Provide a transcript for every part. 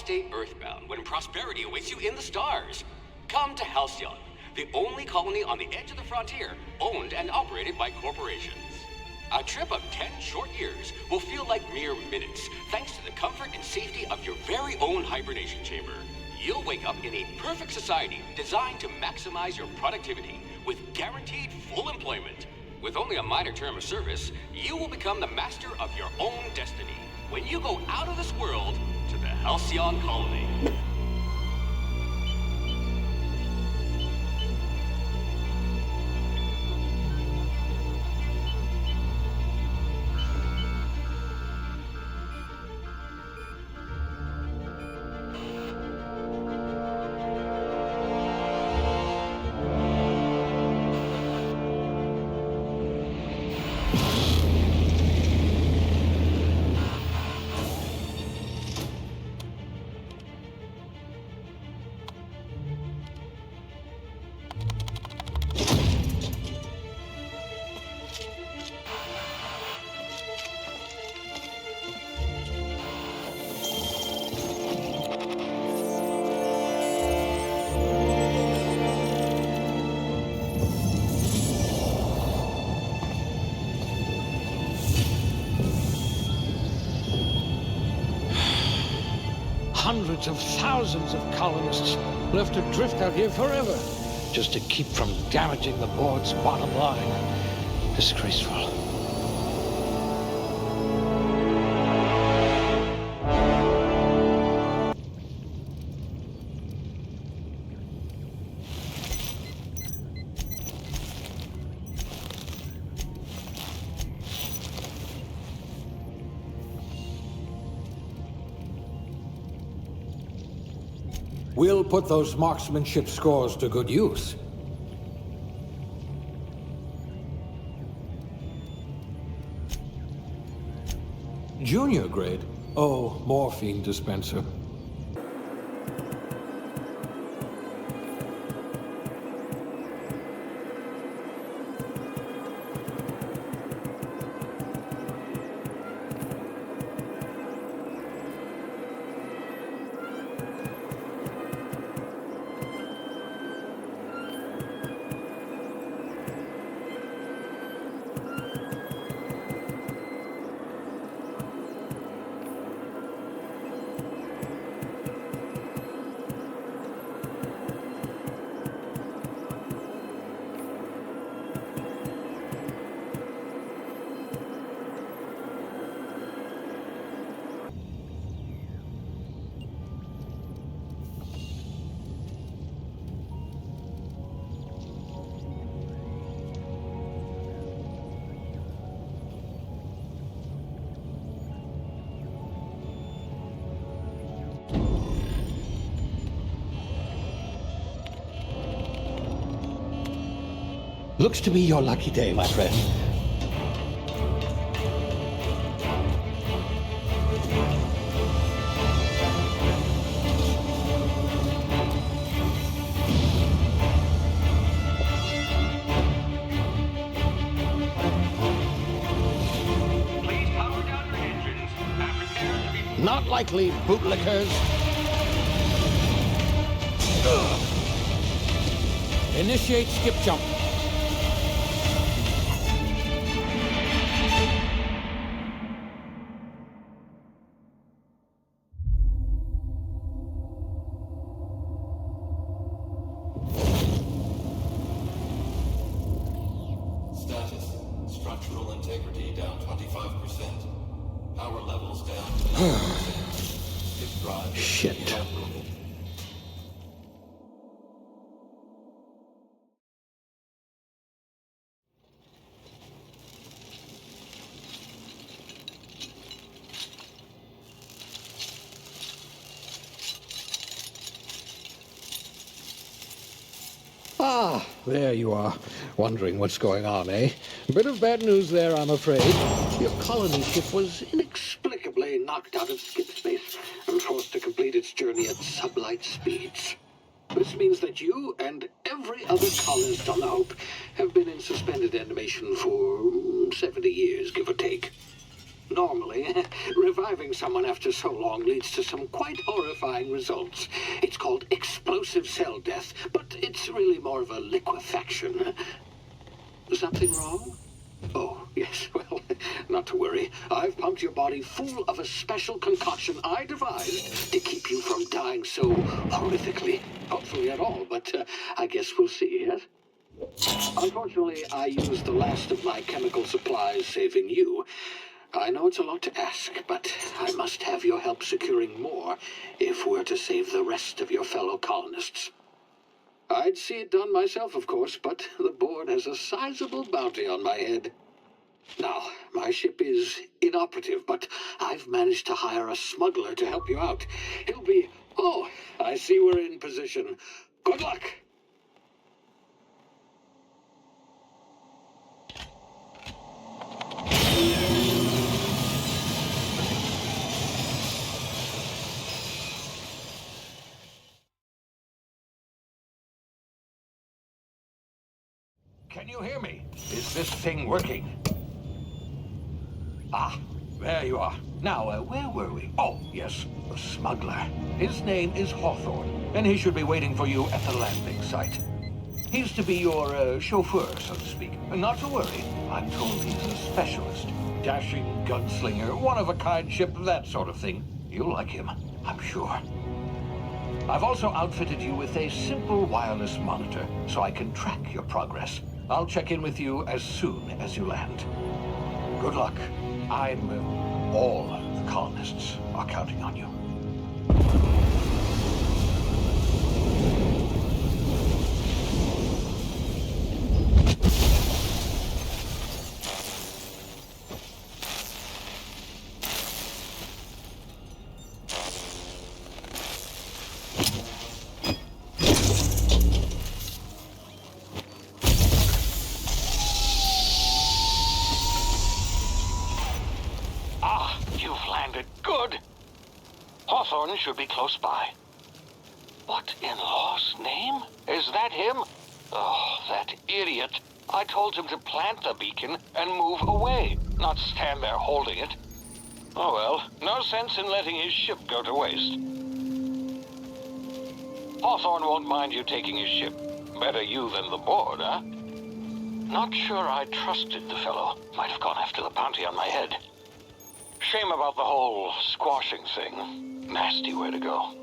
stay earthbound when prosperity awaits you in the stars? Come to Halcyon, the only colony on the edge of the frontier, owned and operated by corporations. A trip of 10 short years will feel like mere minutes, thanks to the comfort and safety of your very own hibernation chamber. You'll wake up in a perfect society designed to maximize your productivity, with guaranteed full employment. With only a minor term of service, you will become the master of your own destiny when you go out of this world to the Halcyon colony. Hundreds of thousands of colonists left to drift out here forever, just to keep from damaging the board's bottom line. Disgraceful. We'll put those marksmanship scores to good use. Junior grade? Oh, morphine dispenser. Looks to be your lucky day, my friend. Please power down your engines and prepare to be... Not likely, bootlickers. Initiate skip jump. Status. Structural integrity down 25%. Power levels down to 90%. Hip drive Shit. inoperable. Ah, there you are. Wondering what's going on, eh? Bit of bad news there, I'm afraid. Your colony ship was inexplicably knocked out of skip space and forced to complete its journey at sublight speeds. This means that you and every other colonist on the Hope have been in suspended animation for 70 years, give or take. Normally, reviving someone after so long leads to some quite horrifying results. It's called explosive cell death, but it's really more of a liquefaction. Something wrong? Oh, yes, well, not to worry. I've pumped your body full of a special concoction I devised to keep you from dying so horrifically. Hopefully at all, but I guess we'll see, yes? Unfortunately, I used the last of my chemical supplies saving you. I know it's a lot to ask, but I must have your help securing more if we're to save the rest of your fellow colonists. I'd see it done myself, of course, but the board has a sizable bounty on my head. Now, my ship is inoperative, but I've managed to hire a smuggler to help you out. He'll be... Oh, I see we're in position. Good luck! Can you hear me? Is this thing working? Ah, there you are. Now, where were we? Oh, yes, the smuggler. His name is Hawthorne, and he should be waiting for you at the landing site. He's to be your chauffeur, so to speak. Not to worry, I'm told he's a specialist. Dashing gunslinger, one-of-a-kind ship, that sort of thing. You'll like him, I'm sure. I've also outfitted you with a simple wireless monitor, so I can track your progress. I'll check in with you as soon as you land. Good luck. All the colonists are counting on you. Hawthorne should be close by. What in law's name? Is that him? Oh, that idiot. I told him to plant the beacon and move away, not stand there holding it. Oh well, no sense in letting his ship go to waste. Hawthorne won't mind you taking his ship. Better you than the board, huh? Not sure I trusted the fellow. Might have gone after the bounty on my head. Shame about the whole squashing thing. Nasty way to go.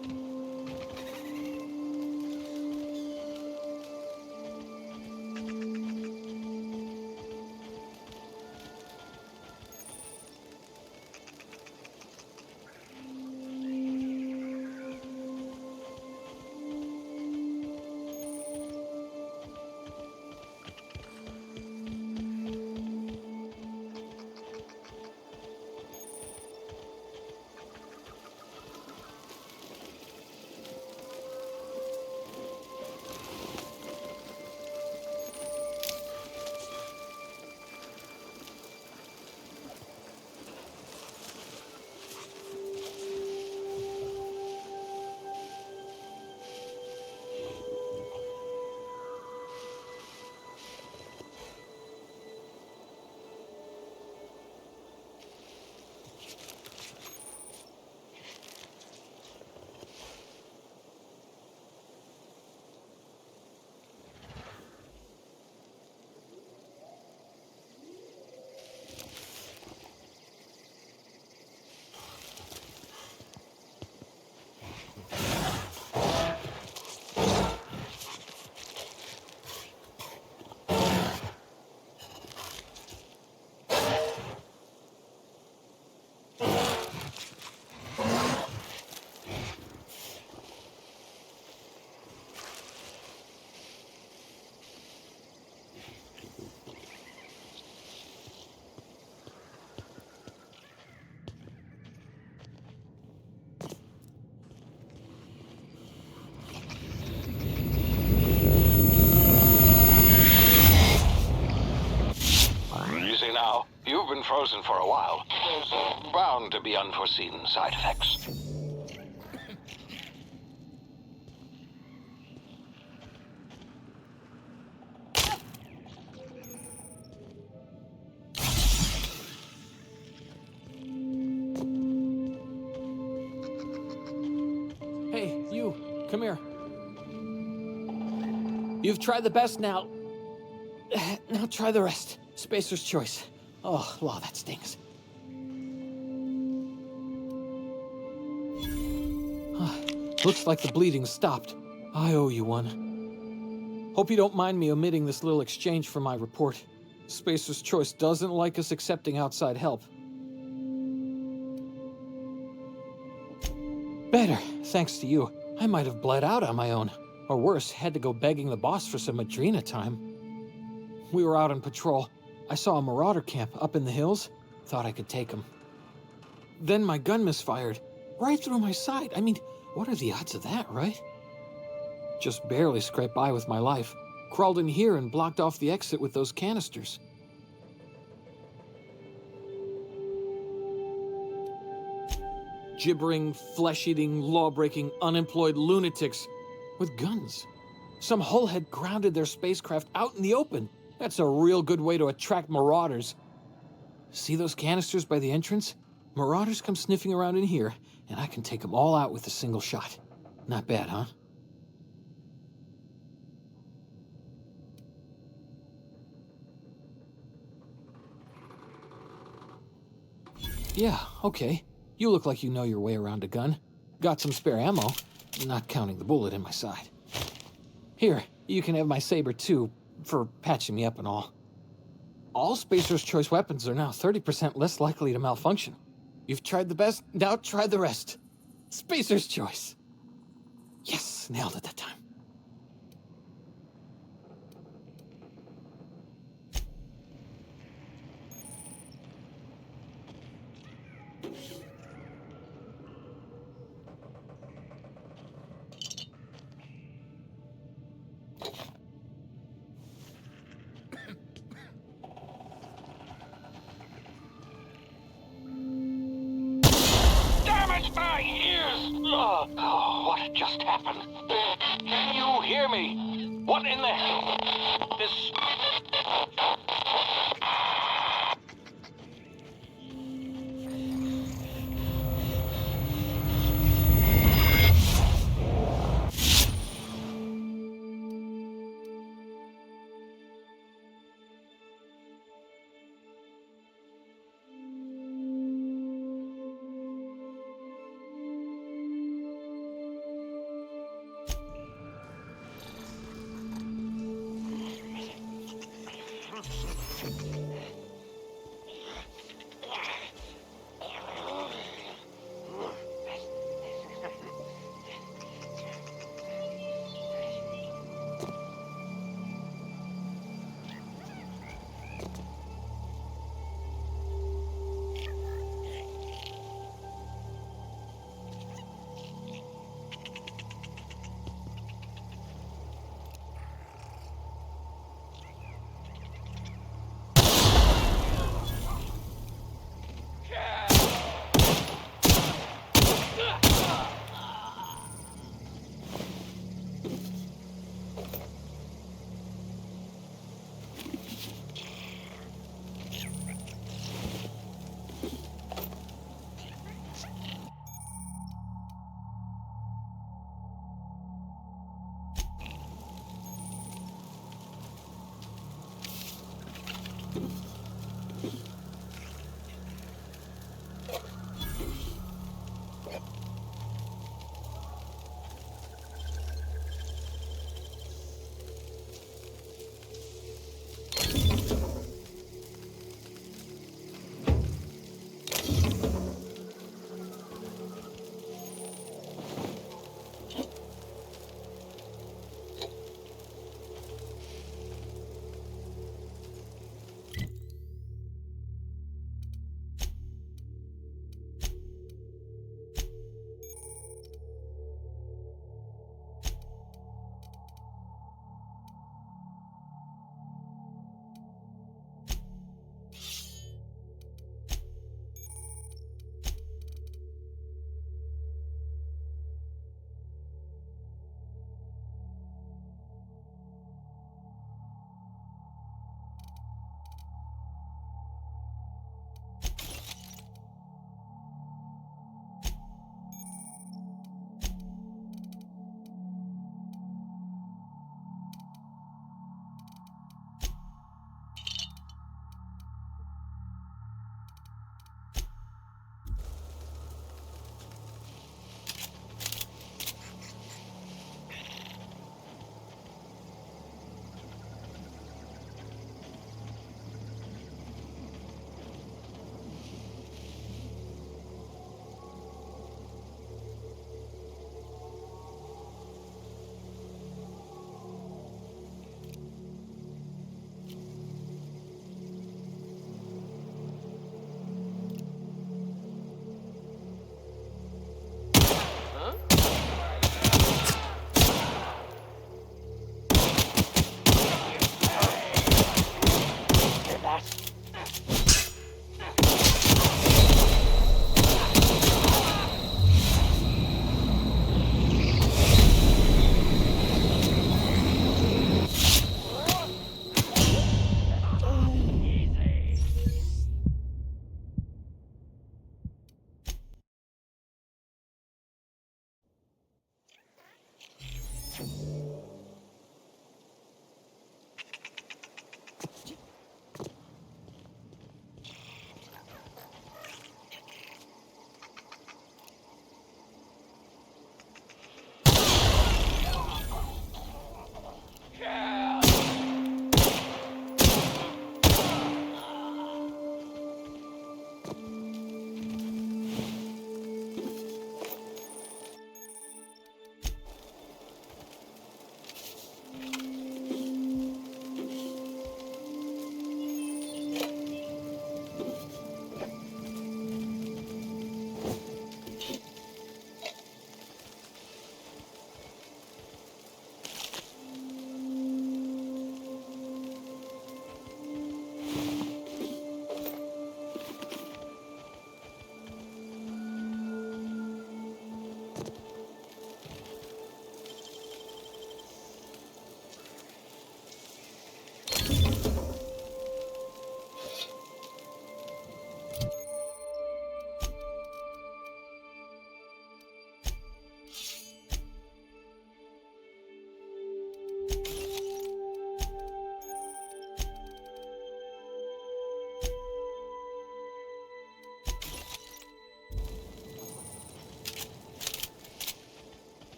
Now, you've been frozen for a while. There's bound to be unforeseen side effects. Come here. You've tried the best now. Now try the rest. Spacer's choice. Oh, wow, that stings. Looks like the bleeding stopped. I owe you one. Hope you don't mind me omitting this little exchange from my report. Spacer's choice doesn't like us accepting outside help. Better, thanks to you. I might have bled out on my own. Or worse, had to go begging the boss for some Adrena time. We were out on patrol. I saw a marauder camp up in the hills. Thought I could take him. Then my gun misfired. Right through my side. I mean, what are the odds of that, right? Just barely scraped by with my life. Crawled in here and blocked off the exit with those canisters. Gibbering, flesh-eating, law-breaking, unemployed lunatics with guns. Some hull had grounded their spacecraft out in the open. That's a real good way to attract marauders. See those canisters by the entrance? Marauders come sniffing around in here, and I can take them all out with a single shot. Not bad, huh? Yeah, okay. You look like you know your way around a gun. Got some spare ammo, not counting the bullet in my side. Here, you can have my saber too, for patching me up and all. All Spacer's Choice weapons are now 30% less likely to malfunction. You've tried the best, now try the rest. Spacer's Choice. Yes, nailed it that time. My ears! Oh, what just happened? Can you hear me? What in the hell? This...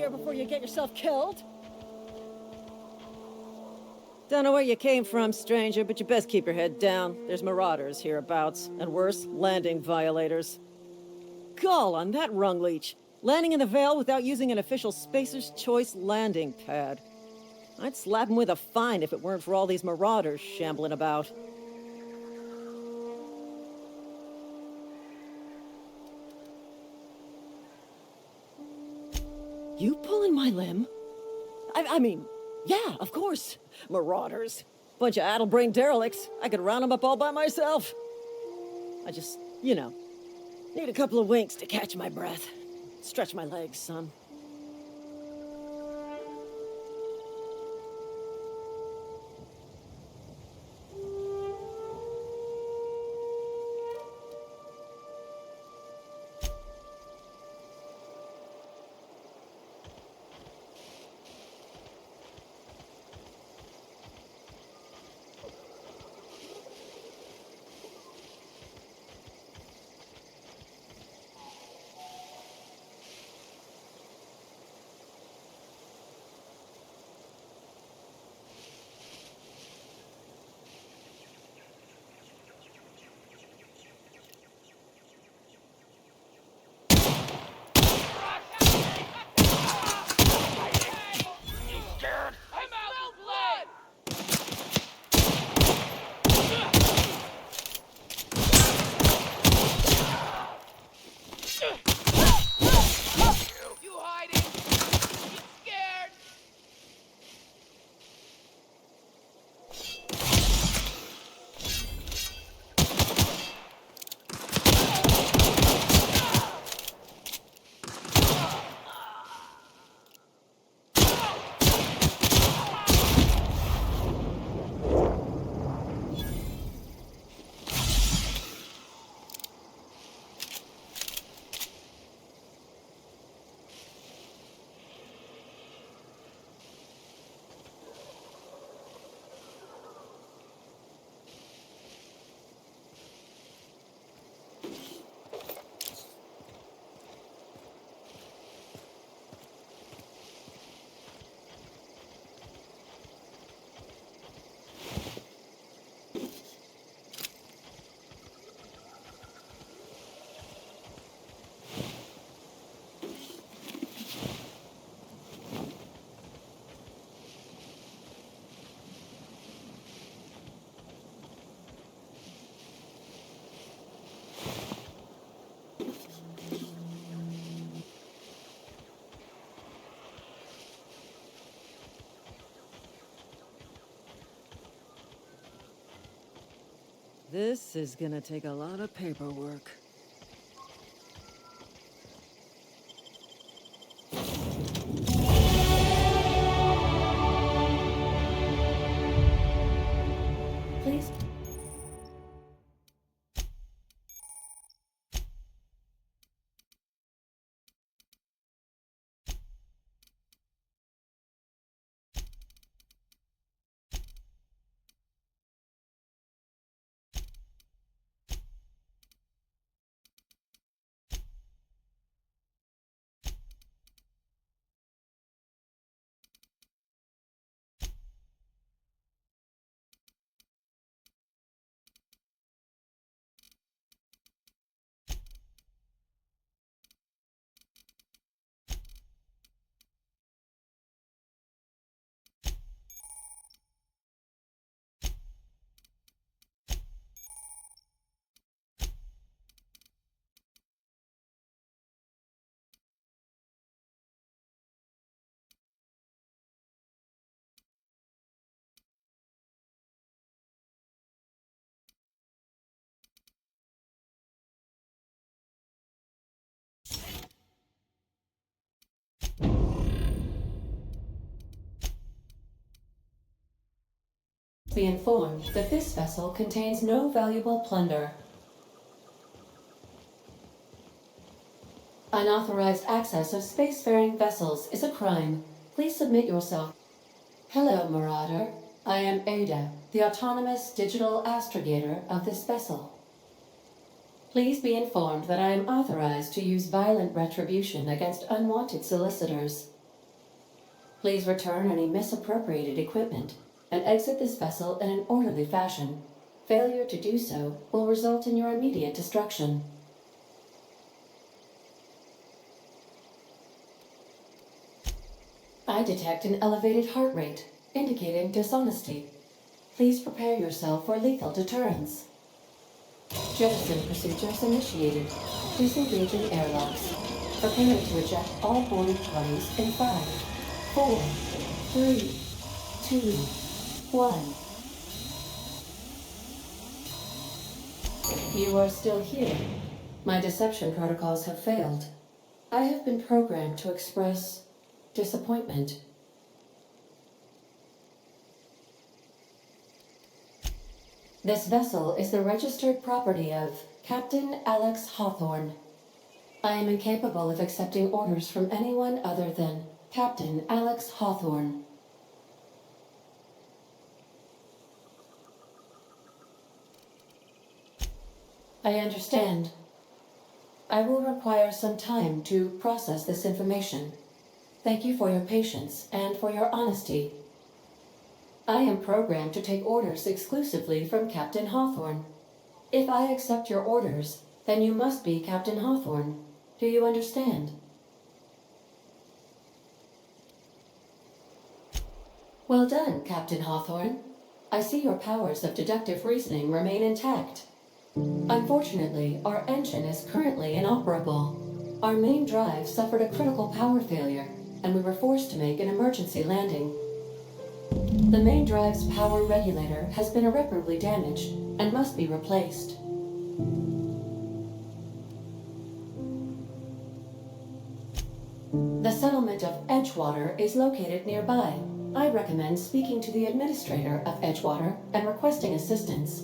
here before you get yourself killed. Don't know where you came from, stranger, but you best keep your head down. There's marauders hereabouts, and worse, landing violators. Gall on that rung leech. Landing in the Vale without using an official Spacer's Choice landing pad. I'd slap him with a fine if it weren't for all these marauders shambling about. You pulling my limb? I mean, yeah, of course. Marauders. Bunch of addle-brained derelicts. I could round them up all by myself. I just, need a couple of winks to catch my breath. Stretch my legs, son. This is gonna take a lot of paperwork. Please. Be informed that this vessel contains no valuable plunder. Unauthorized access of spacefaring vessels is a crime. Please submit yourself. Hello, Marauder. I am Ada, the autonomous digital astrogator of this vessel. Please be informed that I am authorized to use violent retribution against unwanted solicitors. Please return any misappropriated equipment and exit this vessel in an orderly fashion. Failure to do so will result in your immediate destruction. I detect an elevated heart rate, indicating dishonesty. Please prepare yourself for lethal deterrence. Jettison procedures initiated. Disengaging airlocks. Preparing to eject all boarding parties in 5, 4, 3, 2, 1. You are still here. My deception protocols have failed. I have been programmed to express disappointment. This vessel is the registered property of Captain Alex Hawthorne. I am incapable of accepting orders from anyone other than Captain Alex Hawthorne. I understand. I will require some time to process this information. Thank you for your patience and for your honesty. I am programmed to take orders exclusively from Captain Hawthorne. If I accept your orders, then you must be Captain Hawthorne. Do you understand? Well done, Captain Hawthorne. I see your powers of deductive reasoning remain intact. Unfortunately, our engine is currently inoperable. Our main drive suffered a critical power failure, and we were forced to make an emergency landing. The main drive's power regulator has been irreparably damaged and must be replaced. The settlement of Edgewater is located nearby. I recommend speaking to the administrator of Edgewater and requesting assistance.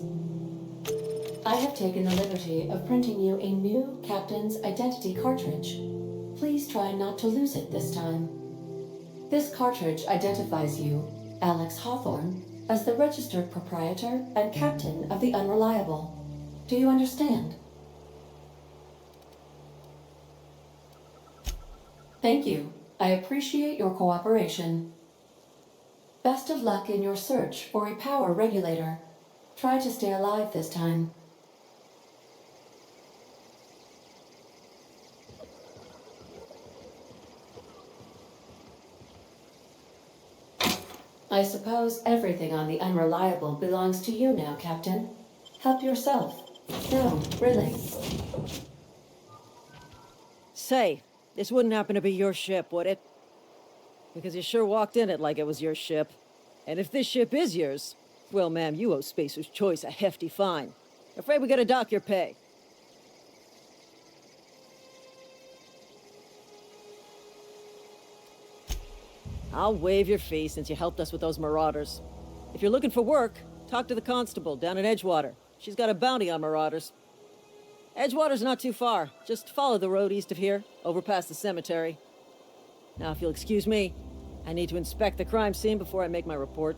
I have taken the liberty of printing you a new captain's identity cartridge. Please try not to lose it this time. This cartridge identifies you, Alex Hawthorne, as the registered proprietor and captain of the Unreliable. Do you understand? Thank you. I appreciate your cooperation. Best of luck in your search for a power regulator. Try to stay alive this time. I suppose everything on the Unreliable belongs to you now, Captain. Help yourself. No, really. Say, this wouldn't happen to be your ship, would it? Because you sure walked in it like it was your ship. And if this ship is yours, well, ma'am, you owe Spacer's Choice a hefty fine. Afraid we gotta dock your pay. I'll waive your fee since you helped us with those marauders. If you're looking for work, talk to the constable down in Edgewater. She's got a bounty on marauders. Edgewater's not too far. Just follow the road east of here, over past the cemetery. Now, if you'll excuse me, I need to inspect the crime scene before I make my report.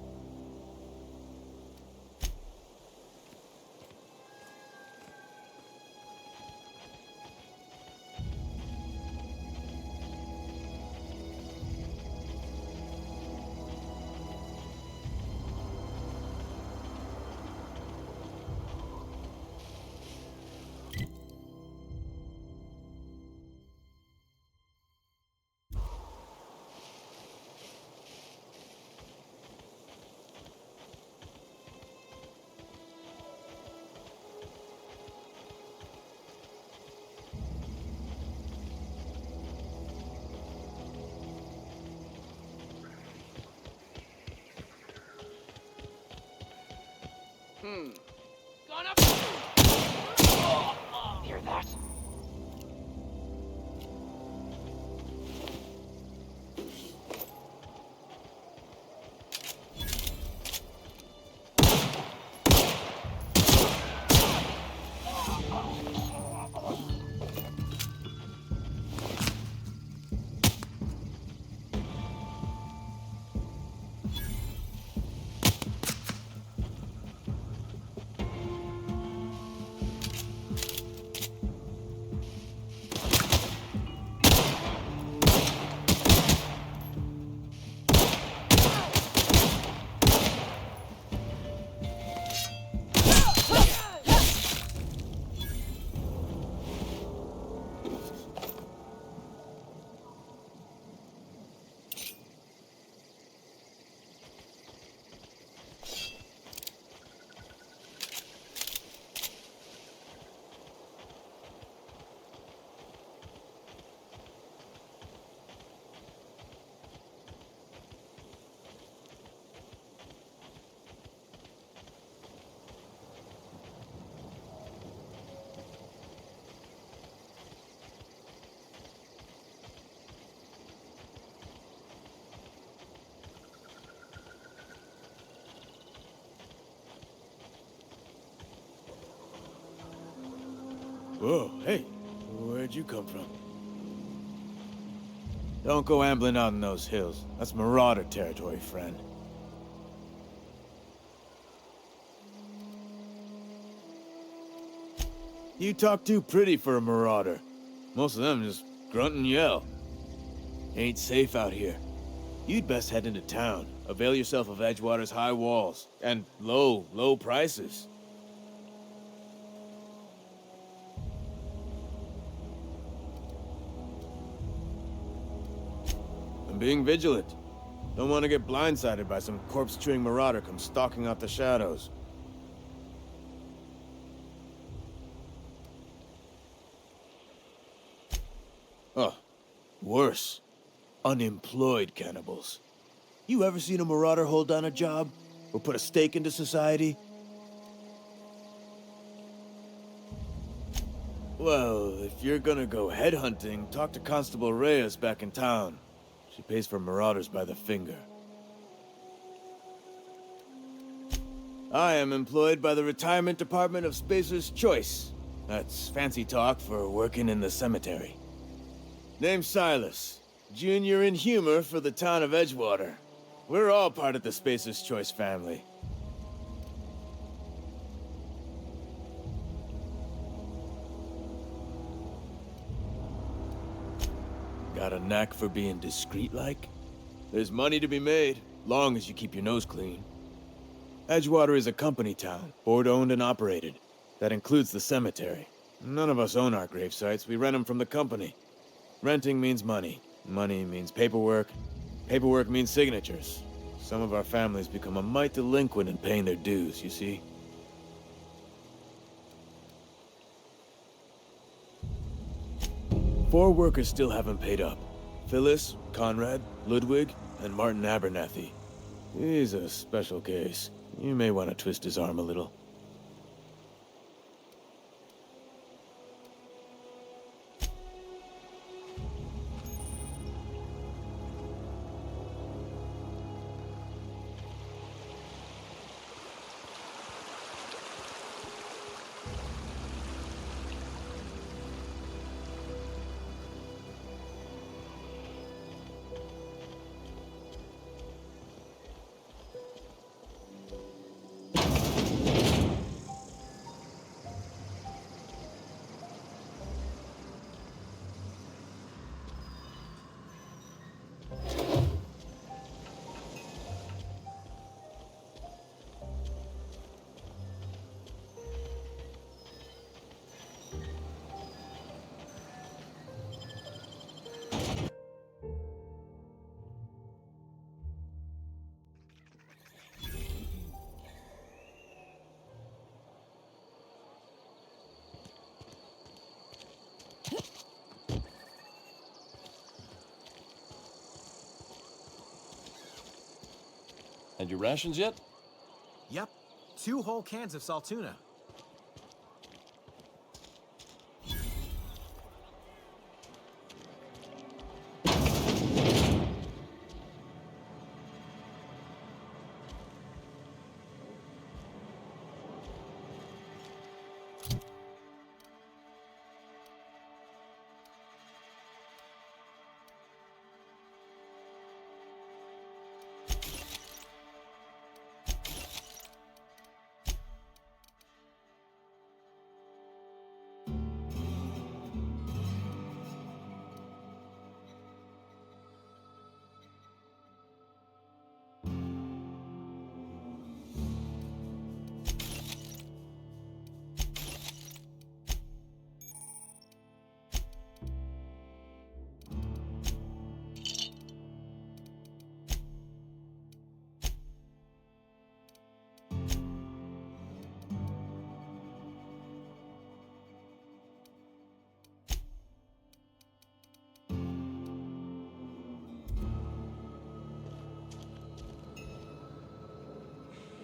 Hear that? Whoa, hey, where'd you come from? Don't go ambling out in those hills. That's Marauder territory, friend. You talk too pretty for a Marauder. Most of them just grunt and yell. Ain't safe out here. You'd best head into town. Avail yourself of Edgewater's high walls. And low prices. I'm being vigilant. Don't want to get blindsided by some corpse-chewing Marauder come stalking out the shadows. Oh, worse. Unemployed cannibals. You ever seen a Marauder hold down a job? Or put a stake into society? Well, if you're gonna go headhunting, talk to Constable Reyes back in town. She pays for Marauders by the finger. I am employed by the Retirement Department of Spacer's Choice. That's fancy talk for working in the cemetery. Name's Silas. Junior in humor for the town of Edgewater. We're all part of the Spacer's Choice family. Got a knack for being discreet-like? There's money to be made, long as you keep your nose clean. Edgewater is a company town, board-owned and operated. That includes the cemetery. None of us own our grave sites, we rent them from the company. Renting means money. Money means paperwork. Paperwork means signatures. Some of our families become a mite delinquent in paying their dues, you see? Four workers still haven't paid up. Phyllis, Conrad, Ludwig, and Martin Abernathy. He's a special case. You may want to twist his arm a little. And your rations yet? Yep. 2 whole cans of salt tuna.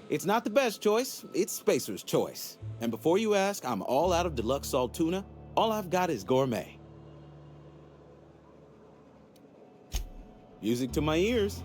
It's not the best choice, it's Spacer's Choice. And before you ask, I'm all out of deluxe salt tuna. All I've got is gourmet. Music to my ears.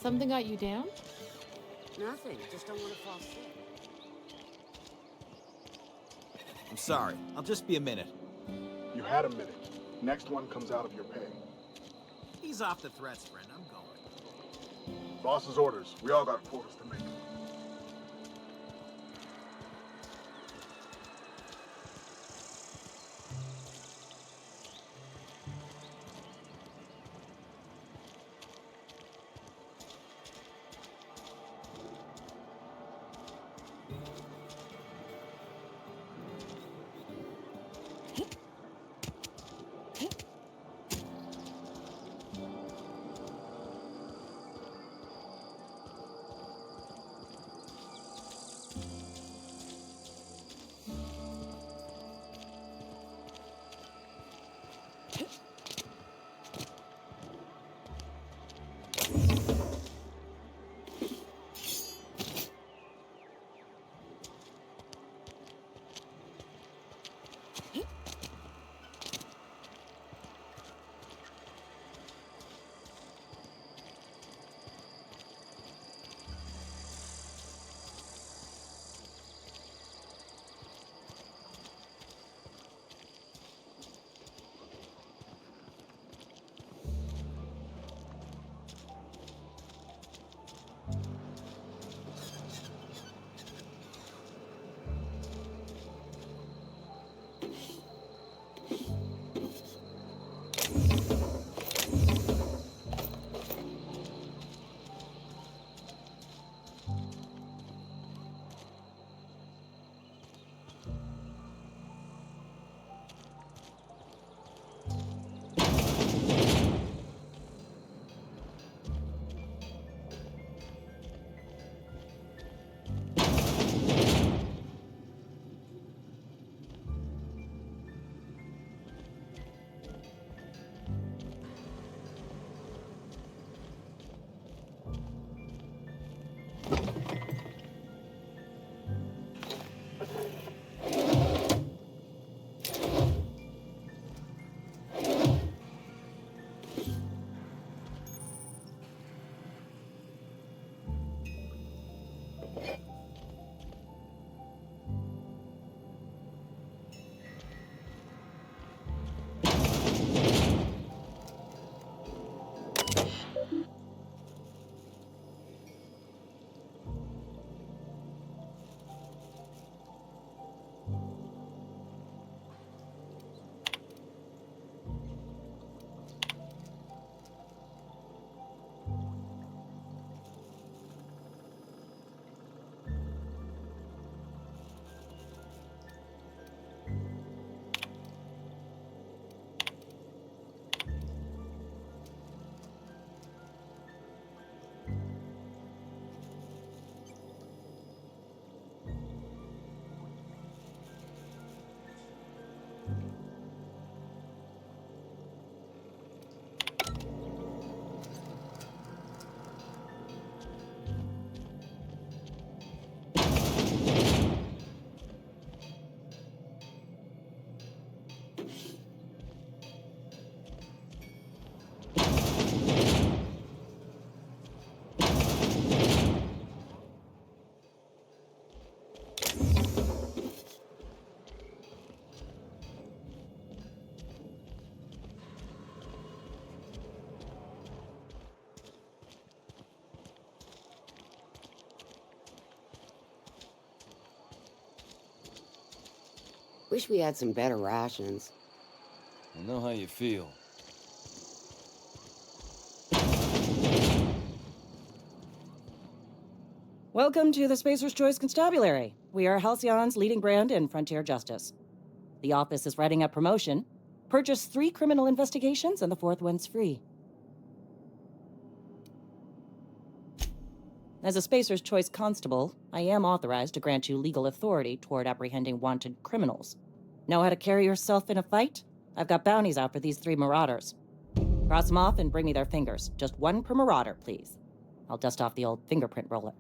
Something got you down? Nothing. Just don't want to fall sick. I'm sorry. I'll just be a minute. You had a minute. Next one comes out of your pay. Ease off the threats, friend. I'm going. Boss's orders. We all got quotas to make. Wish we had some better rations. I know how you feel. Welcome to the Spacer's Choice Constabulary. We are Halcyon's leading brand in frontier justice. The office is writing up promotion. Purchase 3 criminal investigations and the 4th one's free. As a Spacer's Choice Constable, I am authorized to grant you legal authority toward apprehending wanted criminals. Know how to carry yourself in a fight? I've got bounties out for these 3 marauders. Cross them off and bring me their fingers. Just 1 per marauder, please. I'll dust off the old fingerprint roller.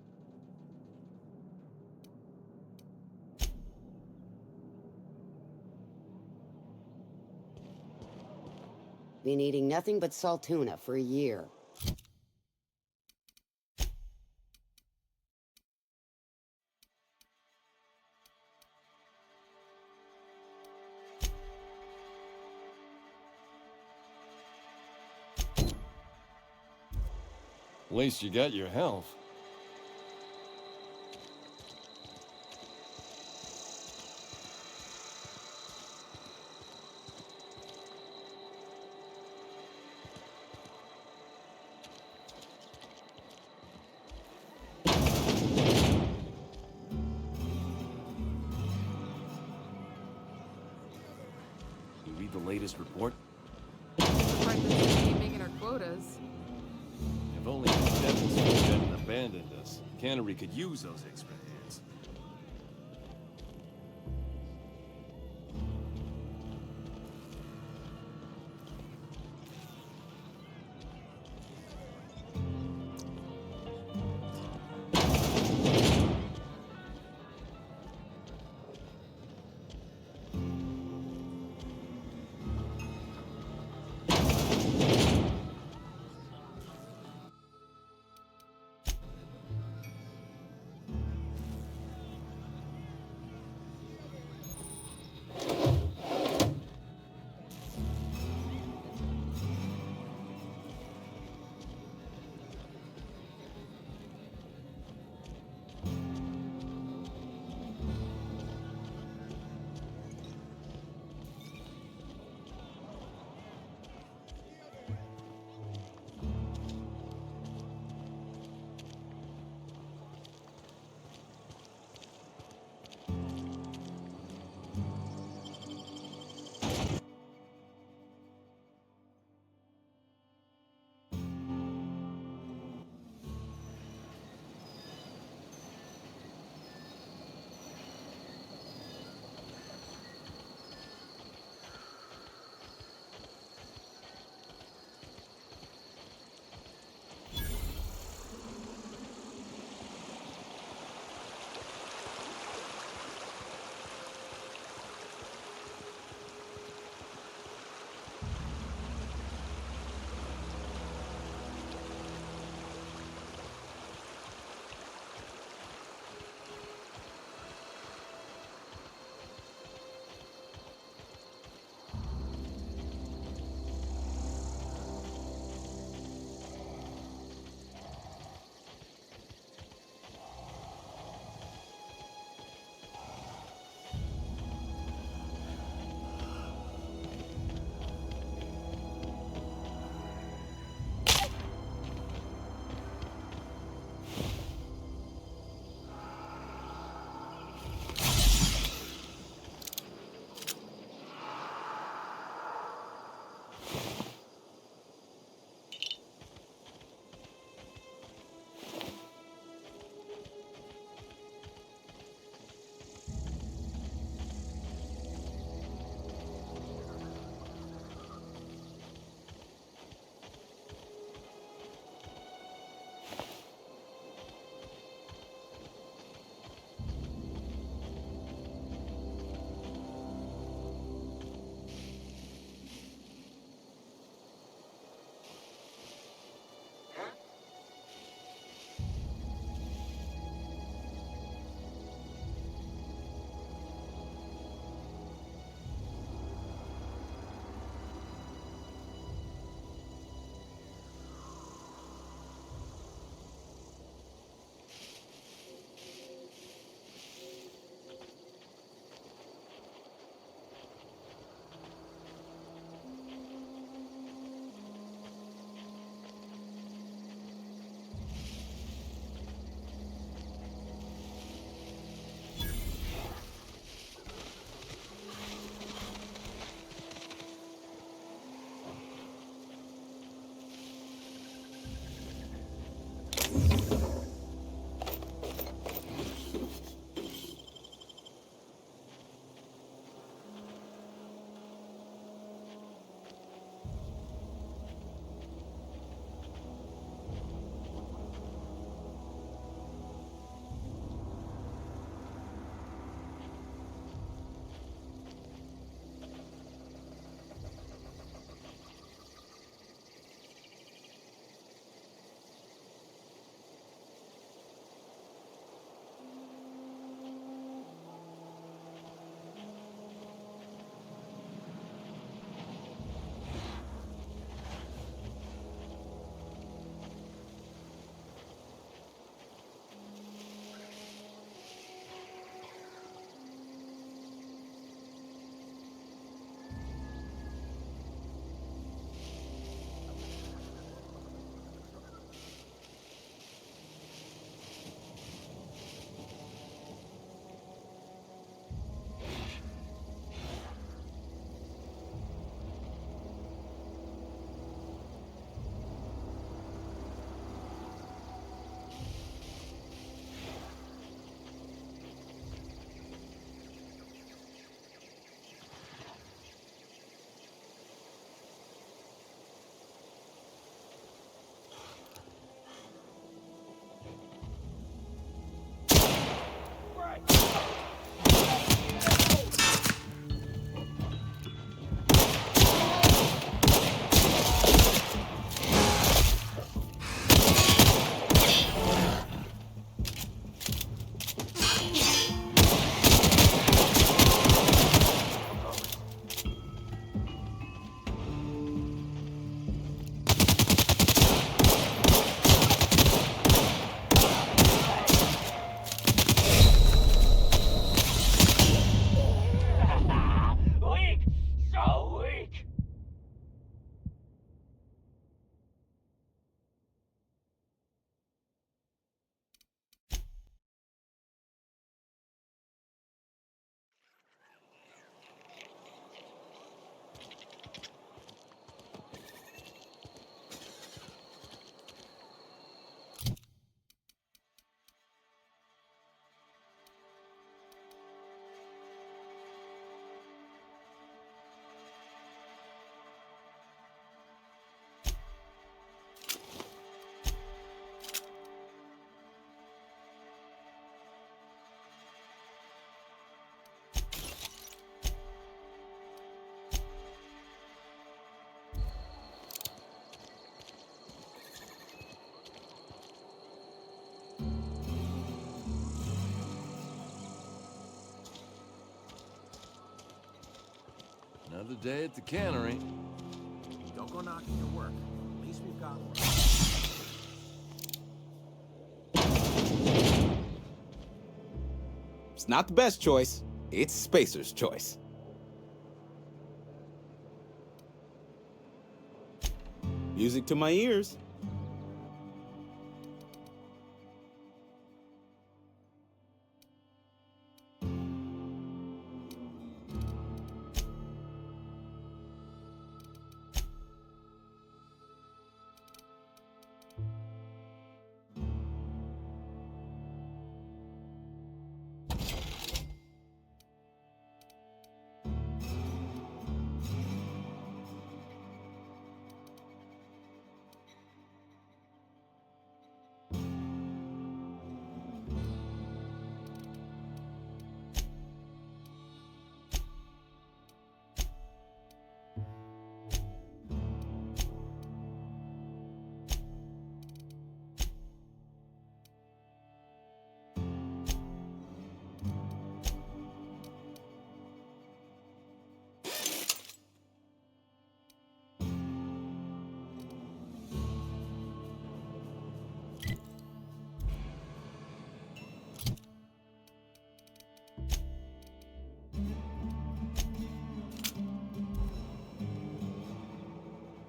Been eating nothing but salt tuna for a year. At least you got your health. You read the latest report? The part that we keep making our quotas. If only Devon's hadn't abandoned us, Cannery could use those extra hands. Another day at the cannery. Don't go knocking your work. At least we've got work. It's not the best choice. It's Spacer's choice. Music to my ears.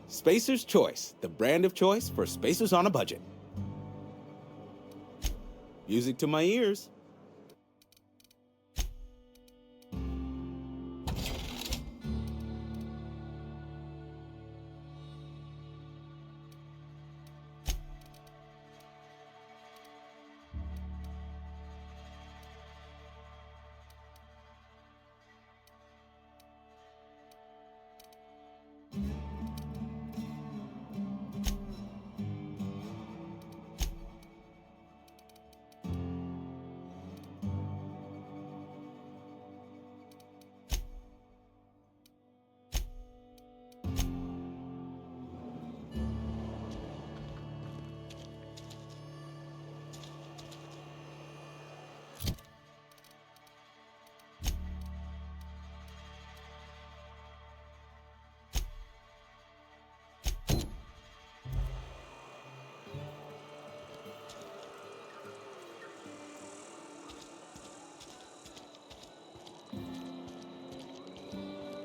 Spacer's Choice, the brand of choice for spacers on a budget. Music to my ears.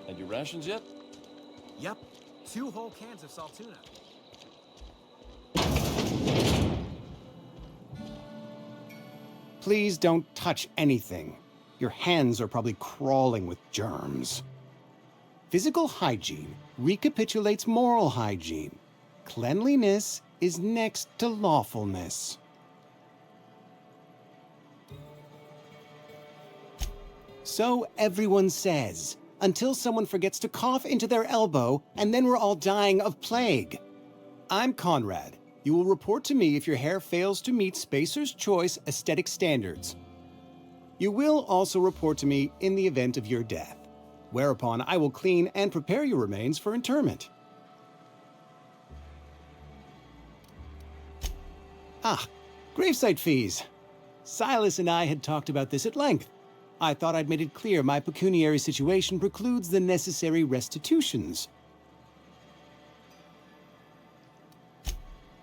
Had your rations yet? Yep. 2 whole cans of salt tuna. Please don't touch anything. Your hands are probably crawling with germs. Physical hygiene recapitulates moral hygiene. Cleanliness is next to lawfulness. So everyone says, until someone forgets to cough into their elbow, and then we're all dying of plague. I'm Conrad. You will report to me if your hair fails to meet Spacer's Choice aesthetic standards. You will also report to me in the event of your death, whereupon I will clean and prepare your remains for interment. Ah, gravesite fees. Silas and I had talked about this at length. I thought I'd made it clear my pecuniary situation precludes the necessary restitutions.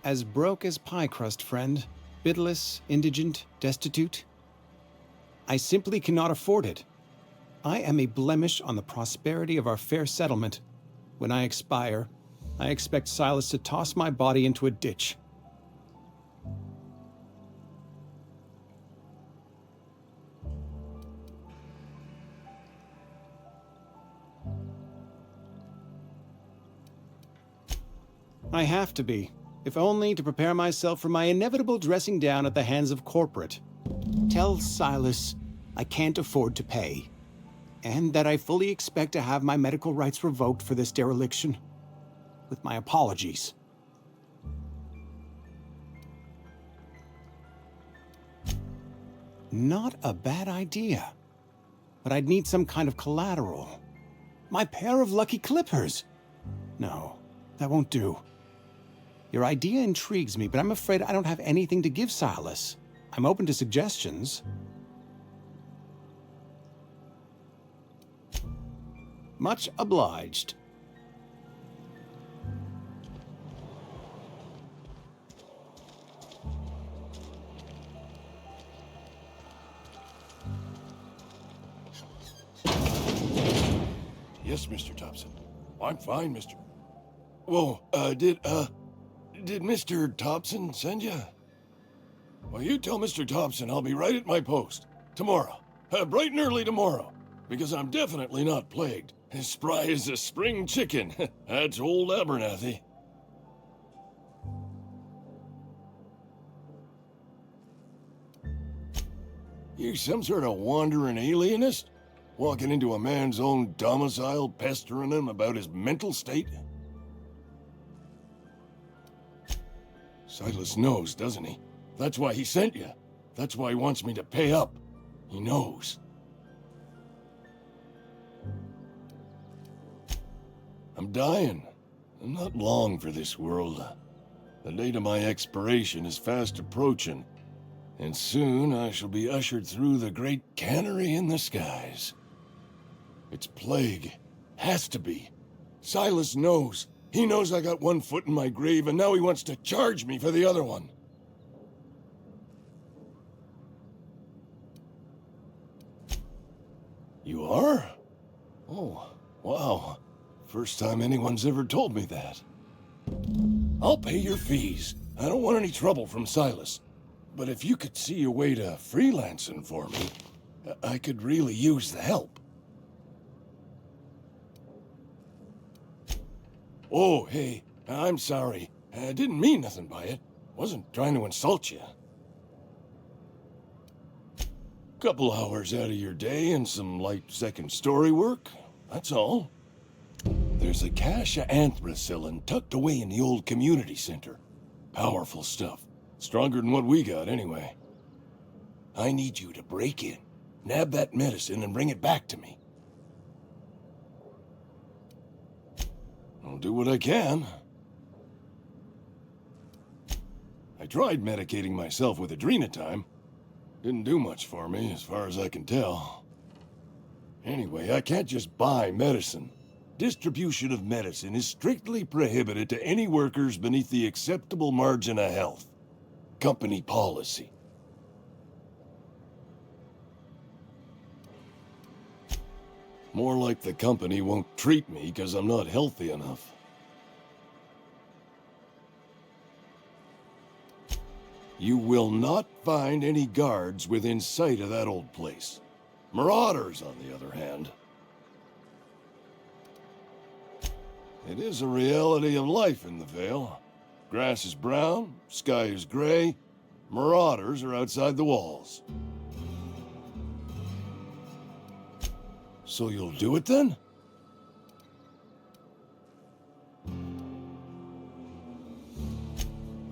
As broke as pie crust, friend. Bidless, indigent, destitute. I simply cannot afford it. I am a blemish on the prosperity of our fair settlement. When I expire, I expect Silas to toss my body into a ditch. I have to be, if only to prepare myself for my inevitable dressing down at the hands of corporate. Tell Silas I can't afford to pay, and that I fully expect to have my medical rights revoked for this dereliction. With my apologies. Not a bad idea, but I'd need some kind of collateral. My pair of lucky clippers! No, that won't do. Your idea intrigues me, but I'm afraid I don't have anything to give Silas. I'm open to suggestions. Much obliged. Yes, Mr. Thompson. I'm fine, Mr. Whoa, did Mr. Thompson send you? Well, you tell Mr. Thompson I'll be right at my post. Tomorrow. Bright and early tomorrow. Because I'm definitely not plagued. As spry as a spring chicken. That's old Abernathy. You some sort of wandering alienist? Walking into a man's own domicile, pestering him about his mental state? Silas knows, doesn't he? That's why he sent you. That's why he wants me to pay up. He knows. I'm dying. I'm not long for this world. The date of my expiration is fast approaching, and soon I shall be ushered through the great cannery in the skies. It's plague. Has to be. Silas knows. He knows I got one foot in my grave, and now he wants to charge me for the other one. You are? Oh, wow. First time anyone's ever told me that. I'll pay your fees. I don't want any trouble from Silas. But if you could see your way to freelancing for me, I could really use the help. Oh, hey, I'm sorry. I didn't mean nothing by it. Wasn't trying to insult you. Couple hours out of your day and some light second story work, that's all. There's a cache of anthracillin tucked away in the old community center. Powerful stuff. Stronger than what we got, anyway. I need you to break in, nab that medicine, and bring it back to me. I'll do what I can. I tried medicating myself with adrenatime. Didn't do much for me, as far as I can tell. Anyway, I can't just buy medicine. Distribution of medicine is strictly prohibited to any workers beneath the acceptable margin of health. Company policy. More like the company won't treat me because I'm not healthy enough. You will not find any guards within sight of that old place. Marauders, on the other hand. It is a reality of life in the Vale. Grass is brown, sky is gray, marauders are outside the walls. So you'll do it then?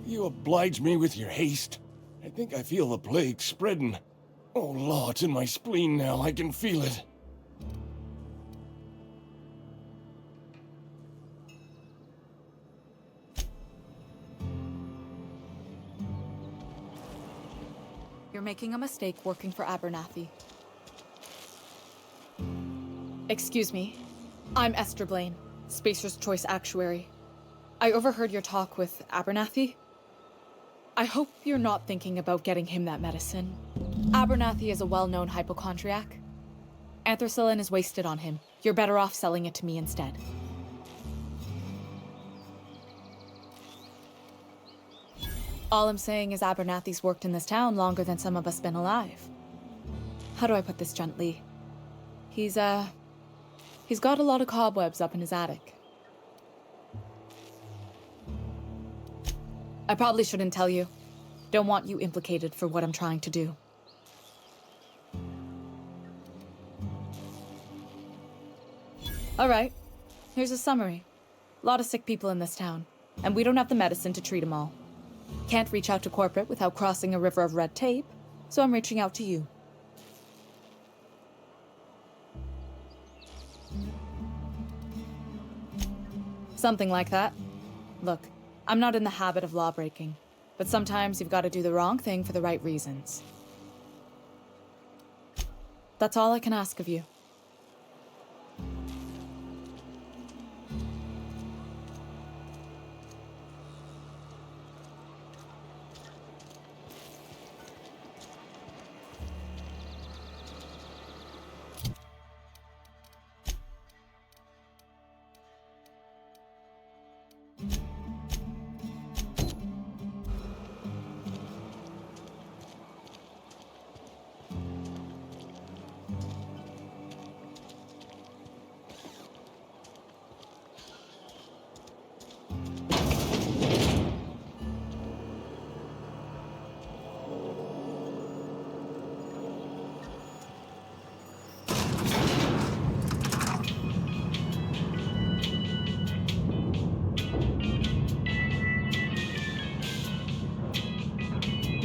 You oblige me with your haste. I think I feel the plague spreading. Oh, Law, it's in my spleen now. I can feel it. You're making a mistake working for Abernathy. Excuse me. I'm Esther Blaine, Spacer's Choice Actuary. I overheard your talk with Abernathy. I hope you're not thinking about getting him that medicine. Abernathy is a well-known hypochondriac. Anthracillin is wasted on him. You're better off selling it to me instead. All I'm saying is Abernathy's worked in this town longer than some of us been alive. How do I put this gently? He's got a lot of cobwebs up in his attic. I probably shouldn't tell you. Don't want you implicated for what I'm trying to do. All right, here's a summary. A lot of sick people in this town, and we don't have the medicine to treat them all. Can't reach out to corporate without crossing a river of red tape, so I'm reaching out to you. Something like that. Look, I'm not in the habit of law breaking, but sometimes you've got to do the wrong thing for the right reasons. That's all I can ask of you.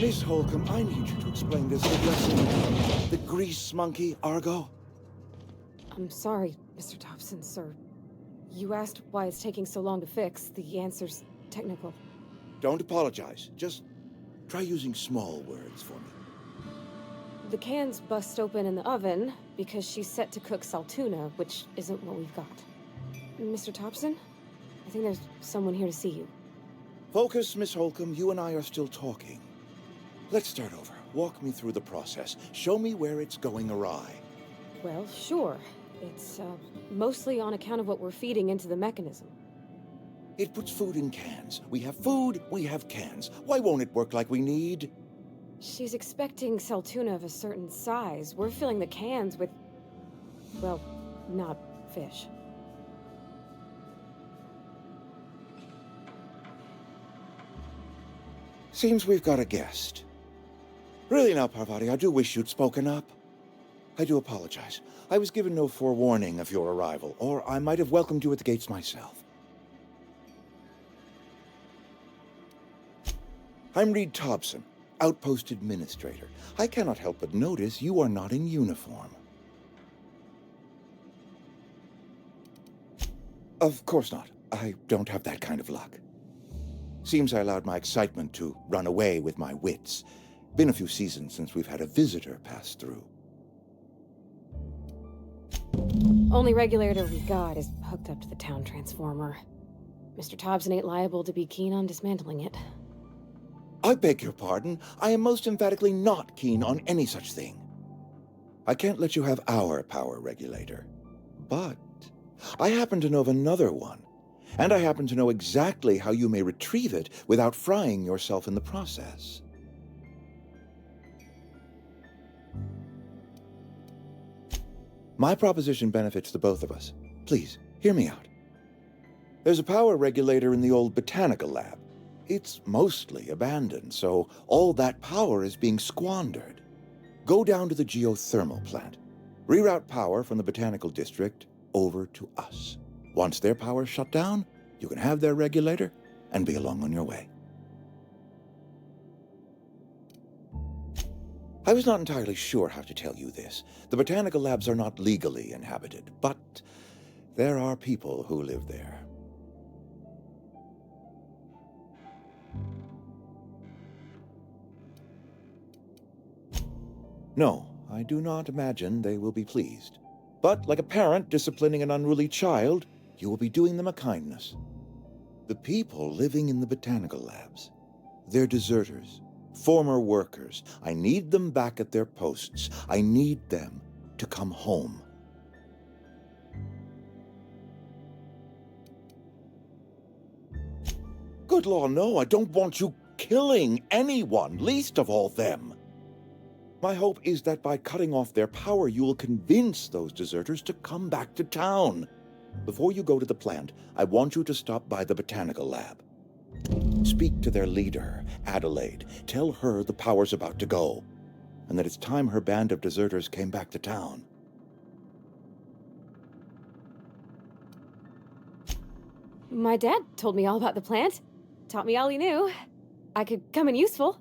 Miss Holcomb, I need you to explain this addressing the grease monkey, Argo. I'm sorry, Mr. Thompson, sir. You asked why it's taking so long to fix. The answer's technical. Don't apologize. Just try using small words for me. The cans bust open in the oven because she's set to cook saltuna, which isn't what we've got. Mr. Thompson, I think there's someone here to see you. Focus, Miss Holcomb. You and I are still talking. Let's start over. Walk me through the process. Show me where it's going awry. Well, sure. It's mostly on account of what we're feeding into the mechanism. It puts food in cans. We have food, we have cans. Why won't it work like we need? She's expecting saltuna of a certain size. We're filling the cans with, well, not fish. Seems we've got a guest. Really now, Parvati, I do wish you'd spoken up. I do apologize. I was given no forewarning of your arrival, or I might have welcomed you at the gates myself. I'm Reed Thompson, Outpost Administrator. I cannot help but notice you are not in uniform. Of course not. I don't have that kind of luck. Seems I allowed my excitement to run away with my wits. Been a few seasons since we've had a visitor pass through. Only regulator we got is hooked up to the town transformer. Mr. Thompson ain't liable to be keen on dismantling it. I beg your pardon. I am most emphatically not keen on any such thing. I can't let you have our power regulator. But I happen to know of another one. And I happen to know exactly how you may retrieve it without frying yourself in the process. My proposition benefits the both of us. Please, hear me out. There's a power regulator in the old botanical lab. It's mostly abandoned, so all that power is being squandered. Go down to the geothermal plant. Reroute power from the botanical district over to us. Once their power's shut down, you can have their regulator and be along on your way. I was not entirely sure how to tell you this. The botanical labs are not legally inhabited, but there are people who live there. No, I do not imagine they will be pleased. But like a parent disciplining an unruly child, you will be doing them a kindness. The people living in the botanical labs, they're deserters, former workers. I need them back at their posts. I need them to come home. Good law, no, I don't want you killing anyone, least of all them. My hope is that by cutting off their power, you will convince those deserters to come back to town. Before you go to the plant, I want you to stop by the botanical lab. Speak to their leader, Adelaide. Tell her the power's about to go, and that it's time her band of deserters came back to town. My dad told me all about the plant. Taught me all he knew. I could come in useful.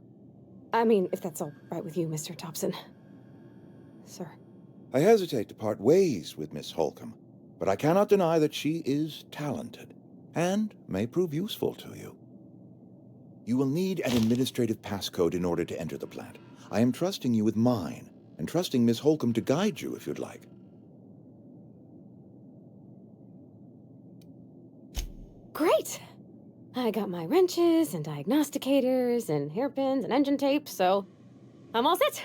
I mean, if that's all right with you, Mr. Thompson. Sir. I hesitate to part ways with Miss Holcomb, but I cannot deny that she is talented, and may prove useful to you. You will need an administrative passcode in order to enter the plant. I am trusting you with mine, and trusting Miss Holcomb to guide you if you'd like. Great! I got my wrenches and diagnosticators and hairpins and engine tape, so I'm all set.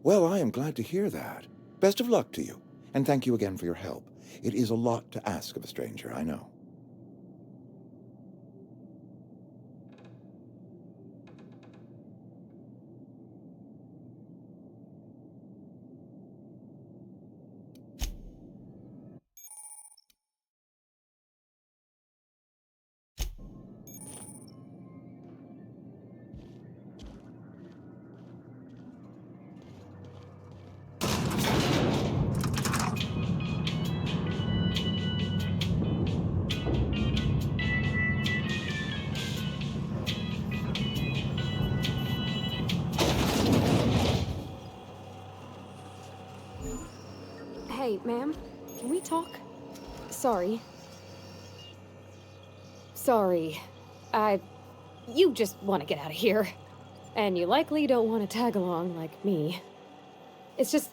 Well, I am glad to hear that. Best of luck to you, and thank you again for your help. It is a lot to ask of a stranger, I know. Hey, ma'am, can we talk? Sorry. Sorry. You just want to get out of here. And you likely don't want to tag along like me. It's just,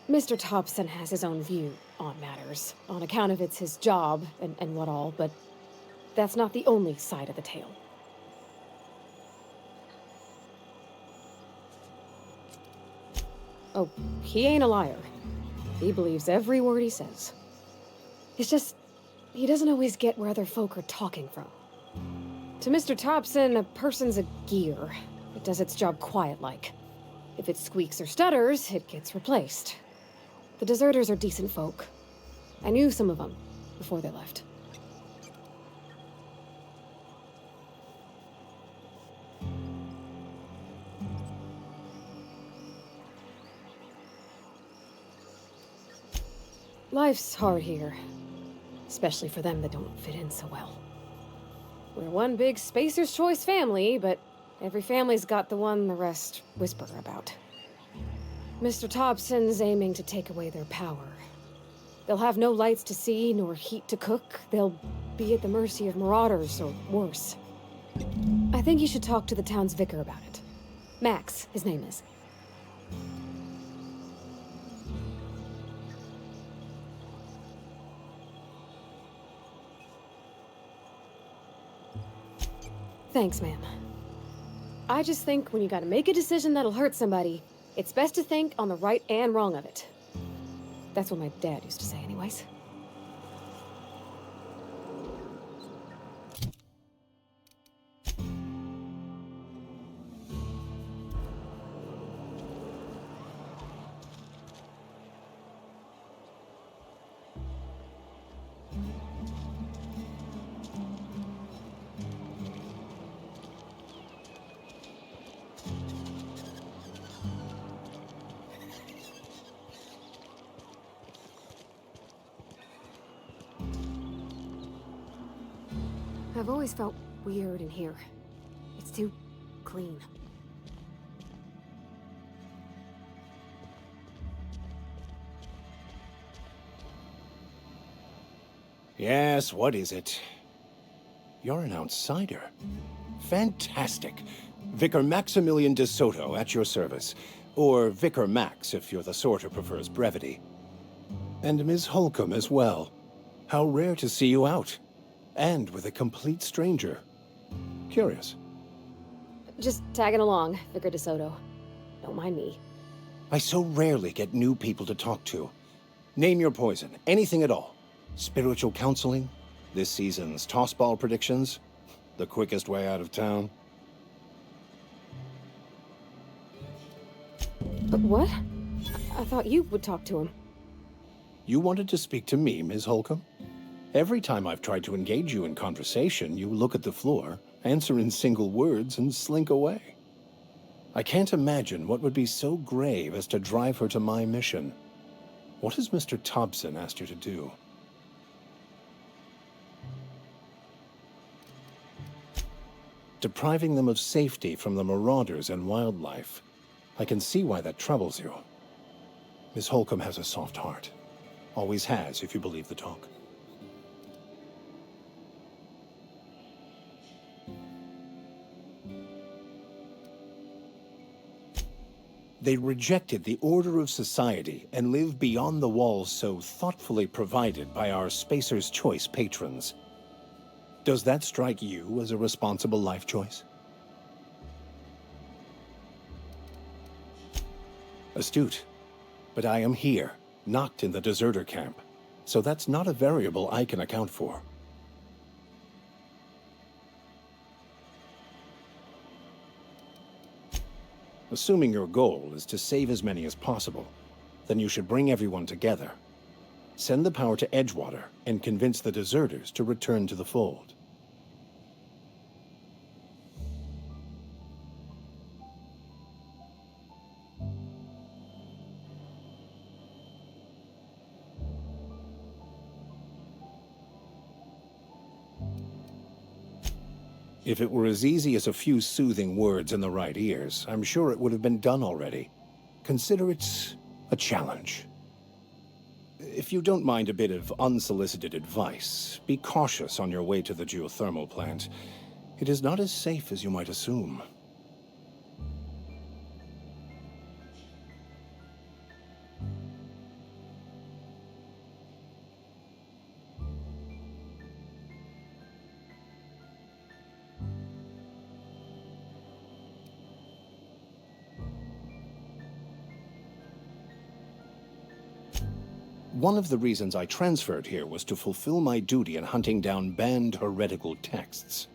Mr. Thompson has his own view on matters, on account of it's his job and what all, but that's not the only side of the tale. Oh, he ain't a liar. He believes every word he says. It's just, he doesn't always get where other folk are talking from. To Mr. Thompson, a person's a gear. It does its job quiet-like. If it squeaks or stutters, it gets replaced. The deserters are decent folk. I knew some of them before they left. Life's hard here, especially for them that don't fit in so well. We're one big Spacer's Choice family, but every family's got the one the rest whisper about. Mr. Thompson's aiming to take away their power. They'll have no lights to see, nor heat to cook. They'll be at the mercy of marauders, or worse. I think you should talk to the town's vicar about it. Max, his name is. Thanks, ma'am. I just think when you gotta make a decision that'll hurt somebody, it's best to think on the right and wrong of it. That's what my dad used to say anyways. I've always felt weird in here. It's too clean. Yes, what is it? You're an outsider. Fantastic. Vicar Maximilian de Soto at your service. Or Vicar Max, if you're the sort who prefers brevity. And Ms. Holcomb as well. How rare to see you out. And with a complete stranger. Curious. Just tagging along, Vicar de Soto. Don't mind me. I so rarely get new people to talk to. Name your poison, anything at all. Spiritual counseling, this season's tossball predictions, the quickest way out of town. But what? I thought you would talk to him. You wanted to speak to me, Ms. Holcomb? Every time I've tried to engage you in conversation, you look at the floor, answer in single words, and slink away. I can't imagine what would be so grave as to drive her to my mission. What has Mr. Thompson asked her to do? Depriving them of safety from the marauders and wildlife. I can see why that troubles you. Miss Holcomb has a soft heart. Always has, if you believe the talk. They rejected the order of society and live beyond the walls so thoughtfully provided by our Spacer's Choice patrons. Does that strike you as a responsible life choice? Astute. But I am here, not in the deserter camp, so that's not a variable I can account for. Assuming your goal is to save as many as possible, then you should bring everyone together. Send the power to Edgewater and convince the deserters to return to the fold. If it were as easy as a few soothing words in the right ears, I'm sure it would have been done already. Consider it a challenge. If you don't mind a bit of unsolicited advice, be cautious on your way to the geothermal plant. It is not as safe as you might assume. One of the reasons I transferred here was to fulfill my duty in hunting down banned heretical texts.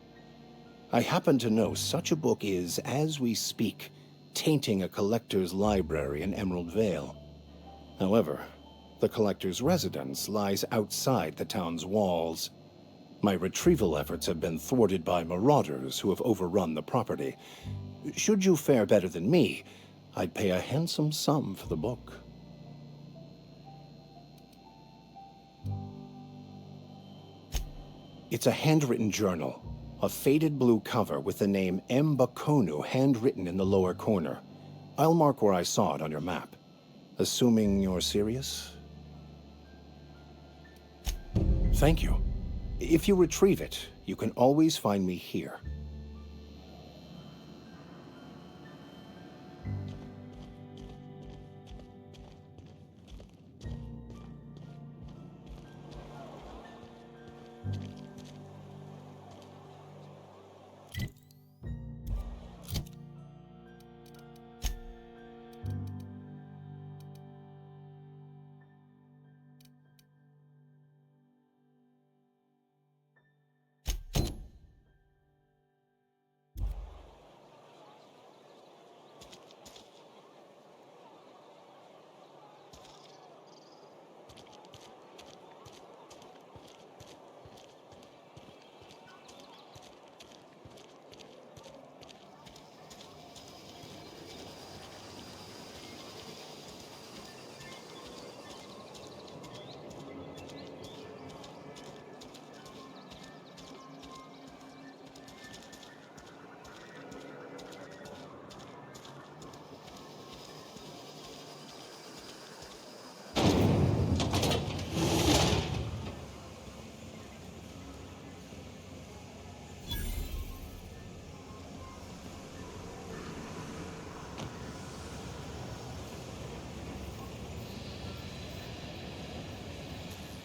I happen to know such a book is, as we speak, tainting a collector's library in Emerald Vale. However, the collector's residence lies outside the town's walls. My retrieval efforts have been thwarted by marauders who have overrun the property. Should you fare better than me, I'd pay a handsome sum for the book. It's a handwritten journal, a faded blue cover with the name M. Bakonu handwritten in the lower corner. I'll mark where I saw it on your map. Assuming you're serious? Thank you. If you retrieve it, you can always find me here.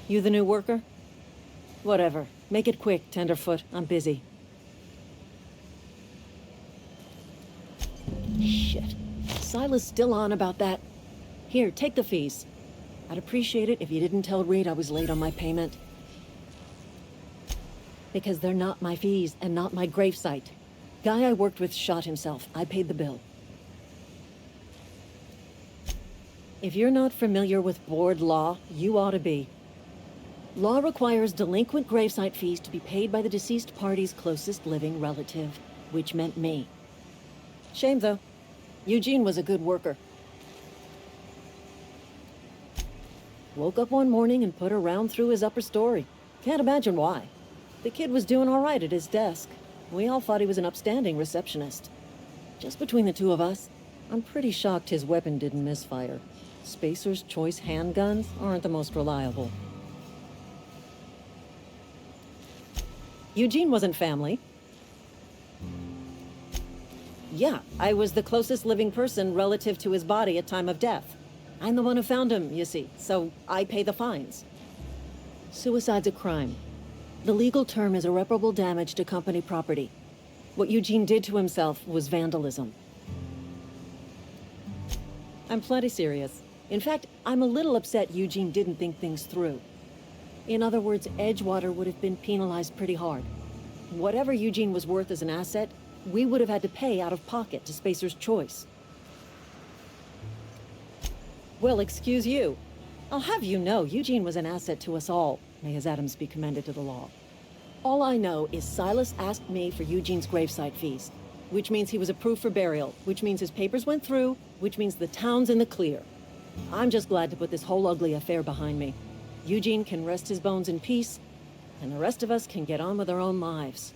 You the new worker? Whatever. Make it quick, Tenderfoot. I'm busy. Shit. Silas still on about that. Here, take the fees. I'd appreciate it if you didn't tell Reed I was late on my payment. Because they're not my fees and not my gravesite. Guy I worked with shot himself. I paid the bill. If you're not familiar with board law, you ought to be. Law requires delinquent gravesite fees to be paid by the deceased party's closest living relative, which meant me. Shame, though. Eugene was a good worker. Woke up one morning and put a round through his upper story. Can't imagine why. The kid was doing all right at his desk. We all thought he was an upstanding receptionist. Just between the two of us, I'm pretty shocked his weapon didn't misfire. Spacer's Choice handguns aren't the most reliable. Eugene wasn't family. Yeah, I was the closest living person relative to his body at time of death. I'm the one who found him, you see, so I pay the fines. Suicide's a crime. The legal term is irreparable damage to company property. What Eugene did to himself was vandalism. I'm plenty serious. In fact, I'm a little upset Eugene didn't think things through. In other words, Edgewater would have been penalized pretty hard. Whatever Eugene was worth as an asset, we would have had to pay out of pocket to Spacer's Choice. Well, excuse you. I'll have you know, Eugene was an asset to us all. May his atoms be commended to the law. All I know is Silas asked me for Eugene's gravesite fees, which means he was approved for burial, which means his papers went through, which means the town's in the clear. I'm just glad to put this whole ugly affair behind me. Eugene can rest his bones in peace, and the rest of us can get on with our own lives.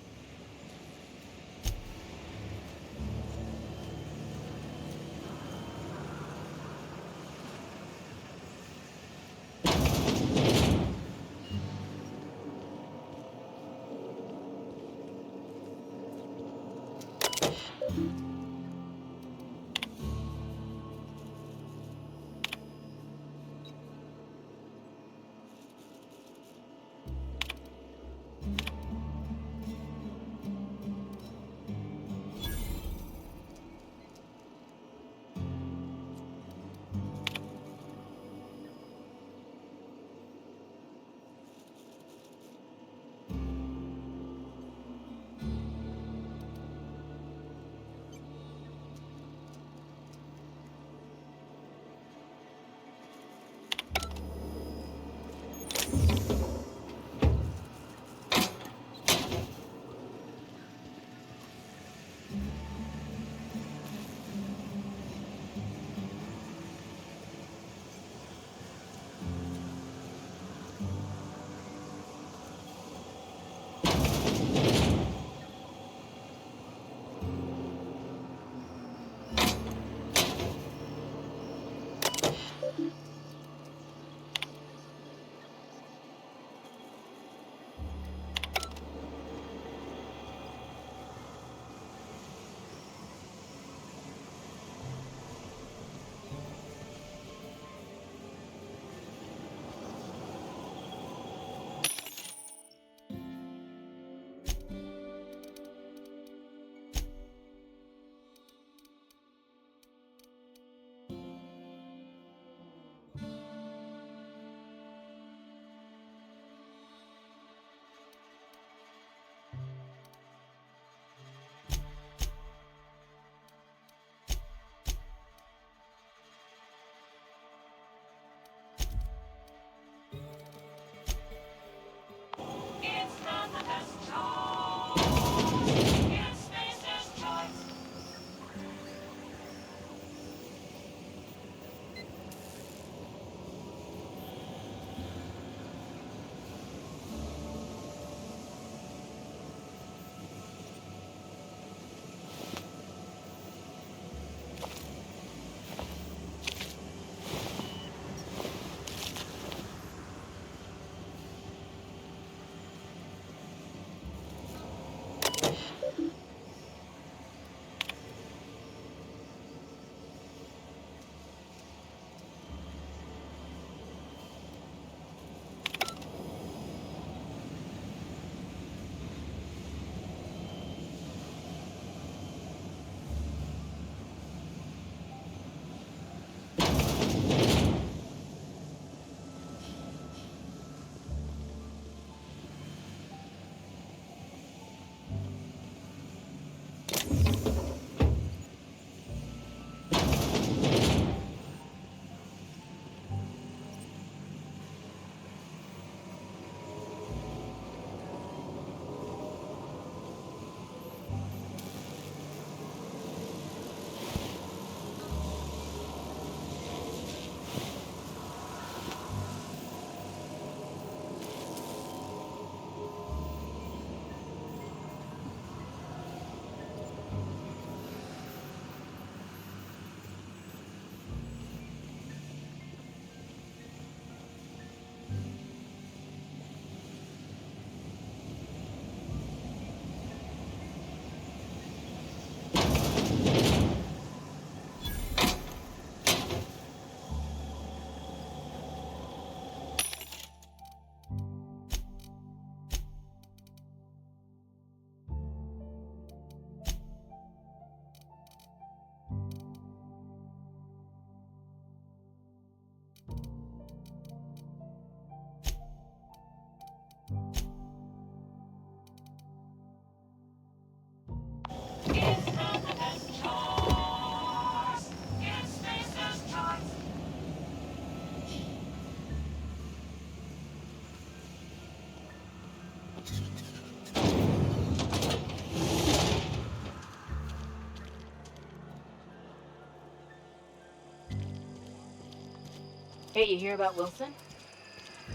Hey, you hear about Wilson?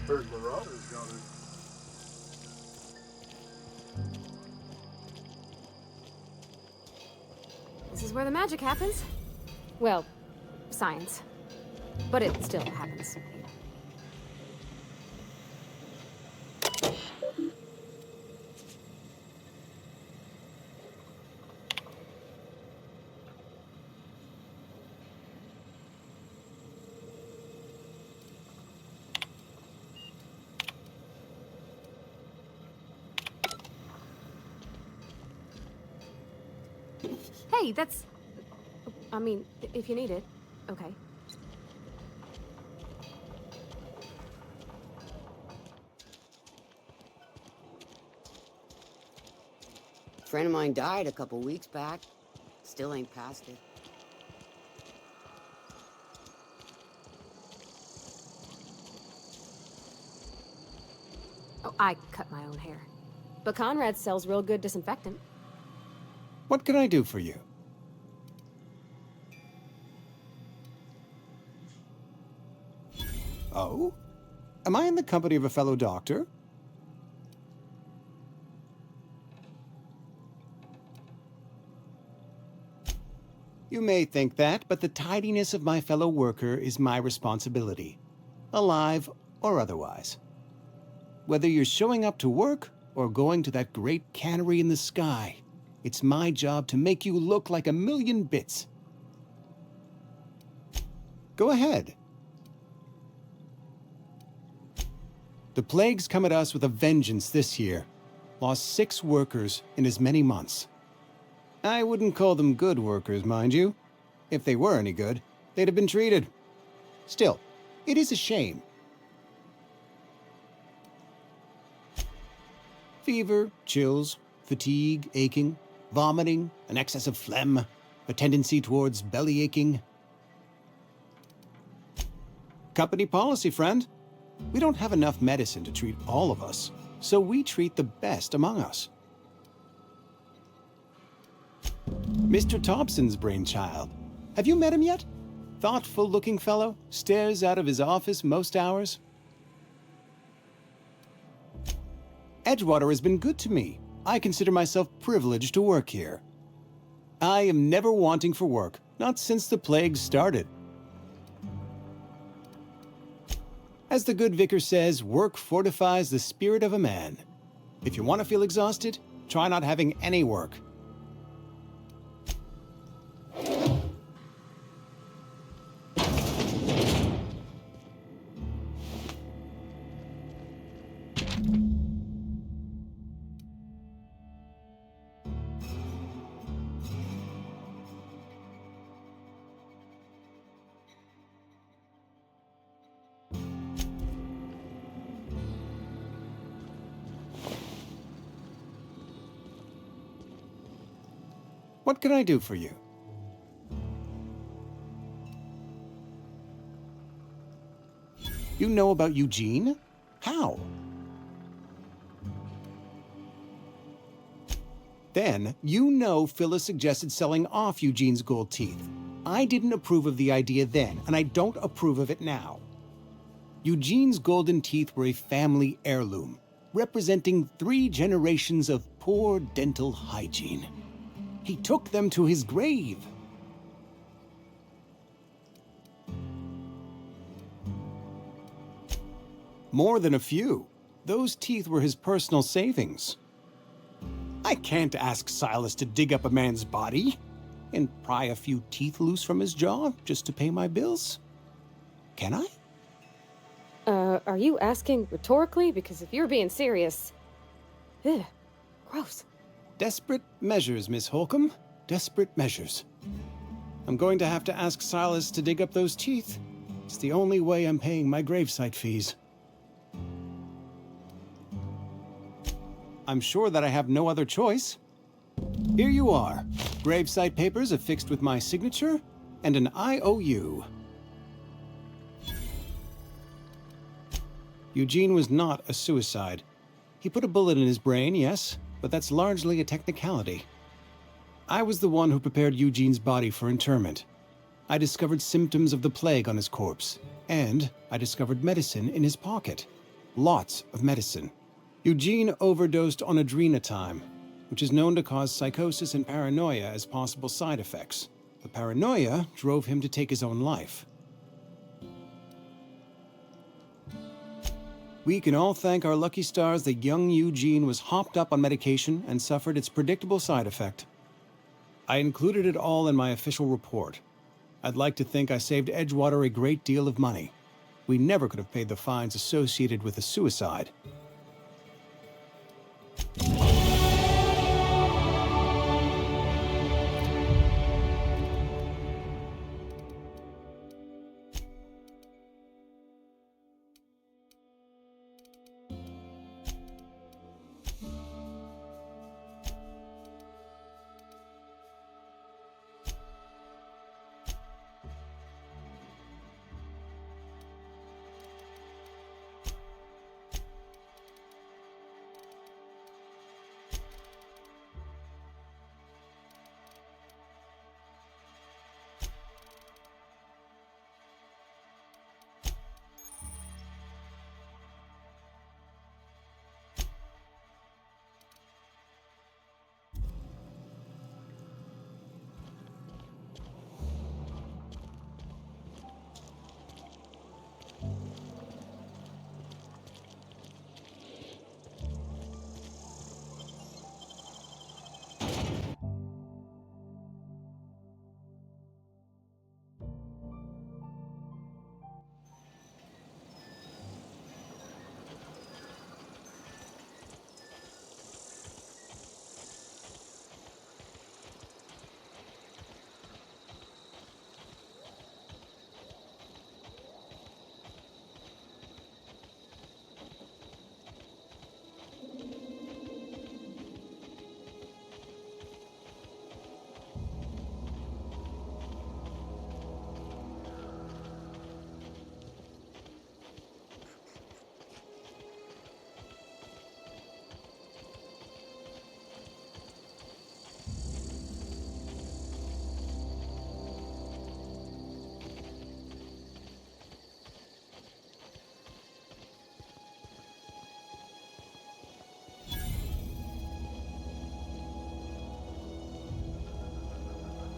Heard Marauders got it. This is where the magic happens. Well, science. But it still happens here. Hey, that's... I mean, if you need it, okay. A friend of mine died a couple weeks back. Still ain't past it. Oh, I cut my own hair. But Conrad sells real good disinfectant. What can I do for you? Oh? Am I in the company of a fellow doctor? You may think that, but the tidiness of my fellow worker is my responsibility, alive or otherwise. Whether you're showing up to work or going to that great cannery in the sky, it's my job to make you look like a million bits. Go ahead. The plague's come at us with a vengeance this year. Lost 6 workers in as many months. I wouldn't call them good workers, mind you. If they were any good, they'd have been treated. Still, it is a shame. Fever, chills, fatigue, aching, vomiting, an excess of phlegm, a tendency towards belly aching. Company policy, friend. We don't have enough medicine to treat all of us, so we treat the best among us. Mr. Thompson's brainchild. Have you met him yet? Thoughtful-looking fellow, stares out of his office most hours. Edgewater has been good to me. I consider myself privileged to work here. I am never wanting for work, not since the plague started. As the good vicar says, work fortifies the spirit of a man. If you want to feel exhausted, try not having any work. What can I do for you? You know about Eugene? How? Then, you know Phyllis suggested selling off Eugene's gold teeth. I didn't approve of the idea then, and I don't approve of it now. Eugene's golden teeth were a family heirloom, representing 3 generations of poor dental hygiene. He took them to his grave. More than a few. Those teeth were his personal savings. I can't ask Silas to dig up a man's body and pry a few teeth loose from his jaw just to pay my bills. Can I? Are you asking rhetorically? Because if you're being serious... Ugh, gross. Desperate measures, Miss Holcomb. Desperate measures. I'm going to have to ask Silas to dig up those teeth. It's the only way I'm paying my gravesite fees. I'm sure that I have no other choice. Here you are. Gravesite papers affixed with my signature and an IOU. Eugene was not a suicide. He put a bullet in his brain, yes, but that's largely a technicality. I was the one who prepared Eugene's body for interment. I discovered symptoms of the plague on his corpse, and I discovered medicine in his pocket. Lots of medicine. Eugene overdosed on adrenatime, which is known to cause psychosis and paranoia as possible side effects. The paranoia drove him to take his own life. We can all thank our lucky stars that young Eugene was hopped up on medication and suffered its predictable side effect. I included it all in my official report. I'd like to think I saved Edgewater a great deal of money. We never could have paid the fines associated with a suicide.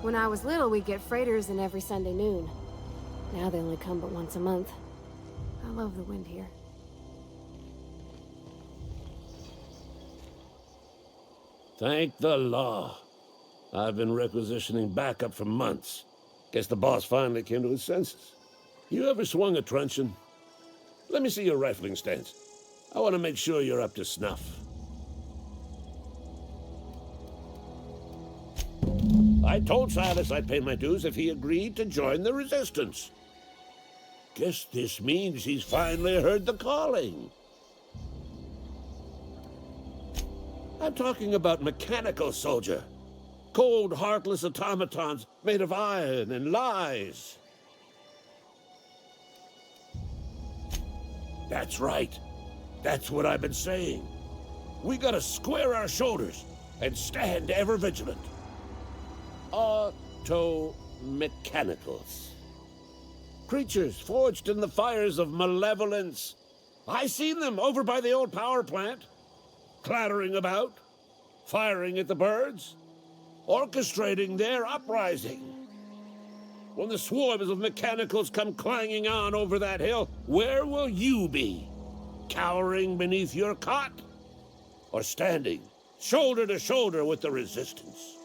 When I was little, we'd get freighters in every Sunday noon. Now they only come but once a month. I love the wind here. Thank the law. I've been requisitioning backup for months. Guess the boss finally came to his senses. You ever swung a truncheon? Let me see your rifling stance. I want to make sure you're up to snuff. I told Silas I'd pay my dues if he agreed to join the resistance. Guess this means he's finally heard the calling. I'm talking about mechanical soldier. Cold, heartless automatons made of iron and lies. That's right. That's what I've been saying. We gotta square our shoulders and stand ever vigilant. Auto-mechanicals. Creatures forged in the fires of malevolence. I seen them over by the old power plant, clattering about, firing at the birds, orchestrating their uprising. When the swarms of mechanicals come clanging on over that hill, where will you be? Cowering beneath your cot? Or standing shoulder to shoulder with the resistance?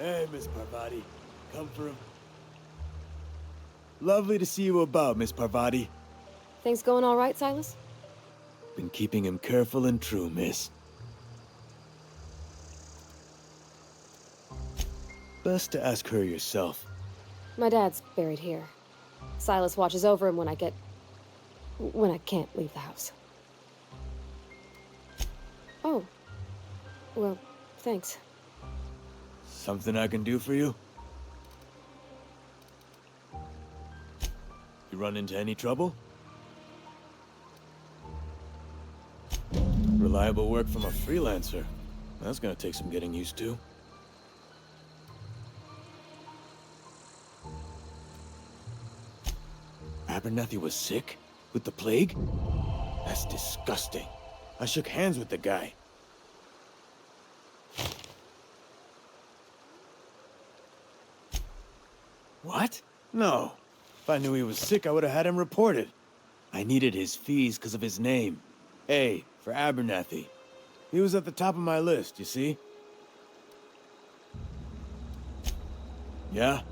Hey, Miss Parvati. Come for a... Lovely to see you about, Miss Parvati. Things going all right, Silas? Been keeping him careful and true, miss. Best to ask her yourself. My dad's buried here. Silas watches over him when I can't leave the house. Oh. Well, thanks. Something I can do for you? You run into any trouble? Reliable work from a freelancer. That's gonna take some getting used to. Abernathy was sick? With the plague? That's disgusting. I shook hands with the guy. What? No. If I knew he was sick, I would have had him reported. I needed his fees because of his name. A, for Abernathy. He was at the top of my list, you see? Yeah?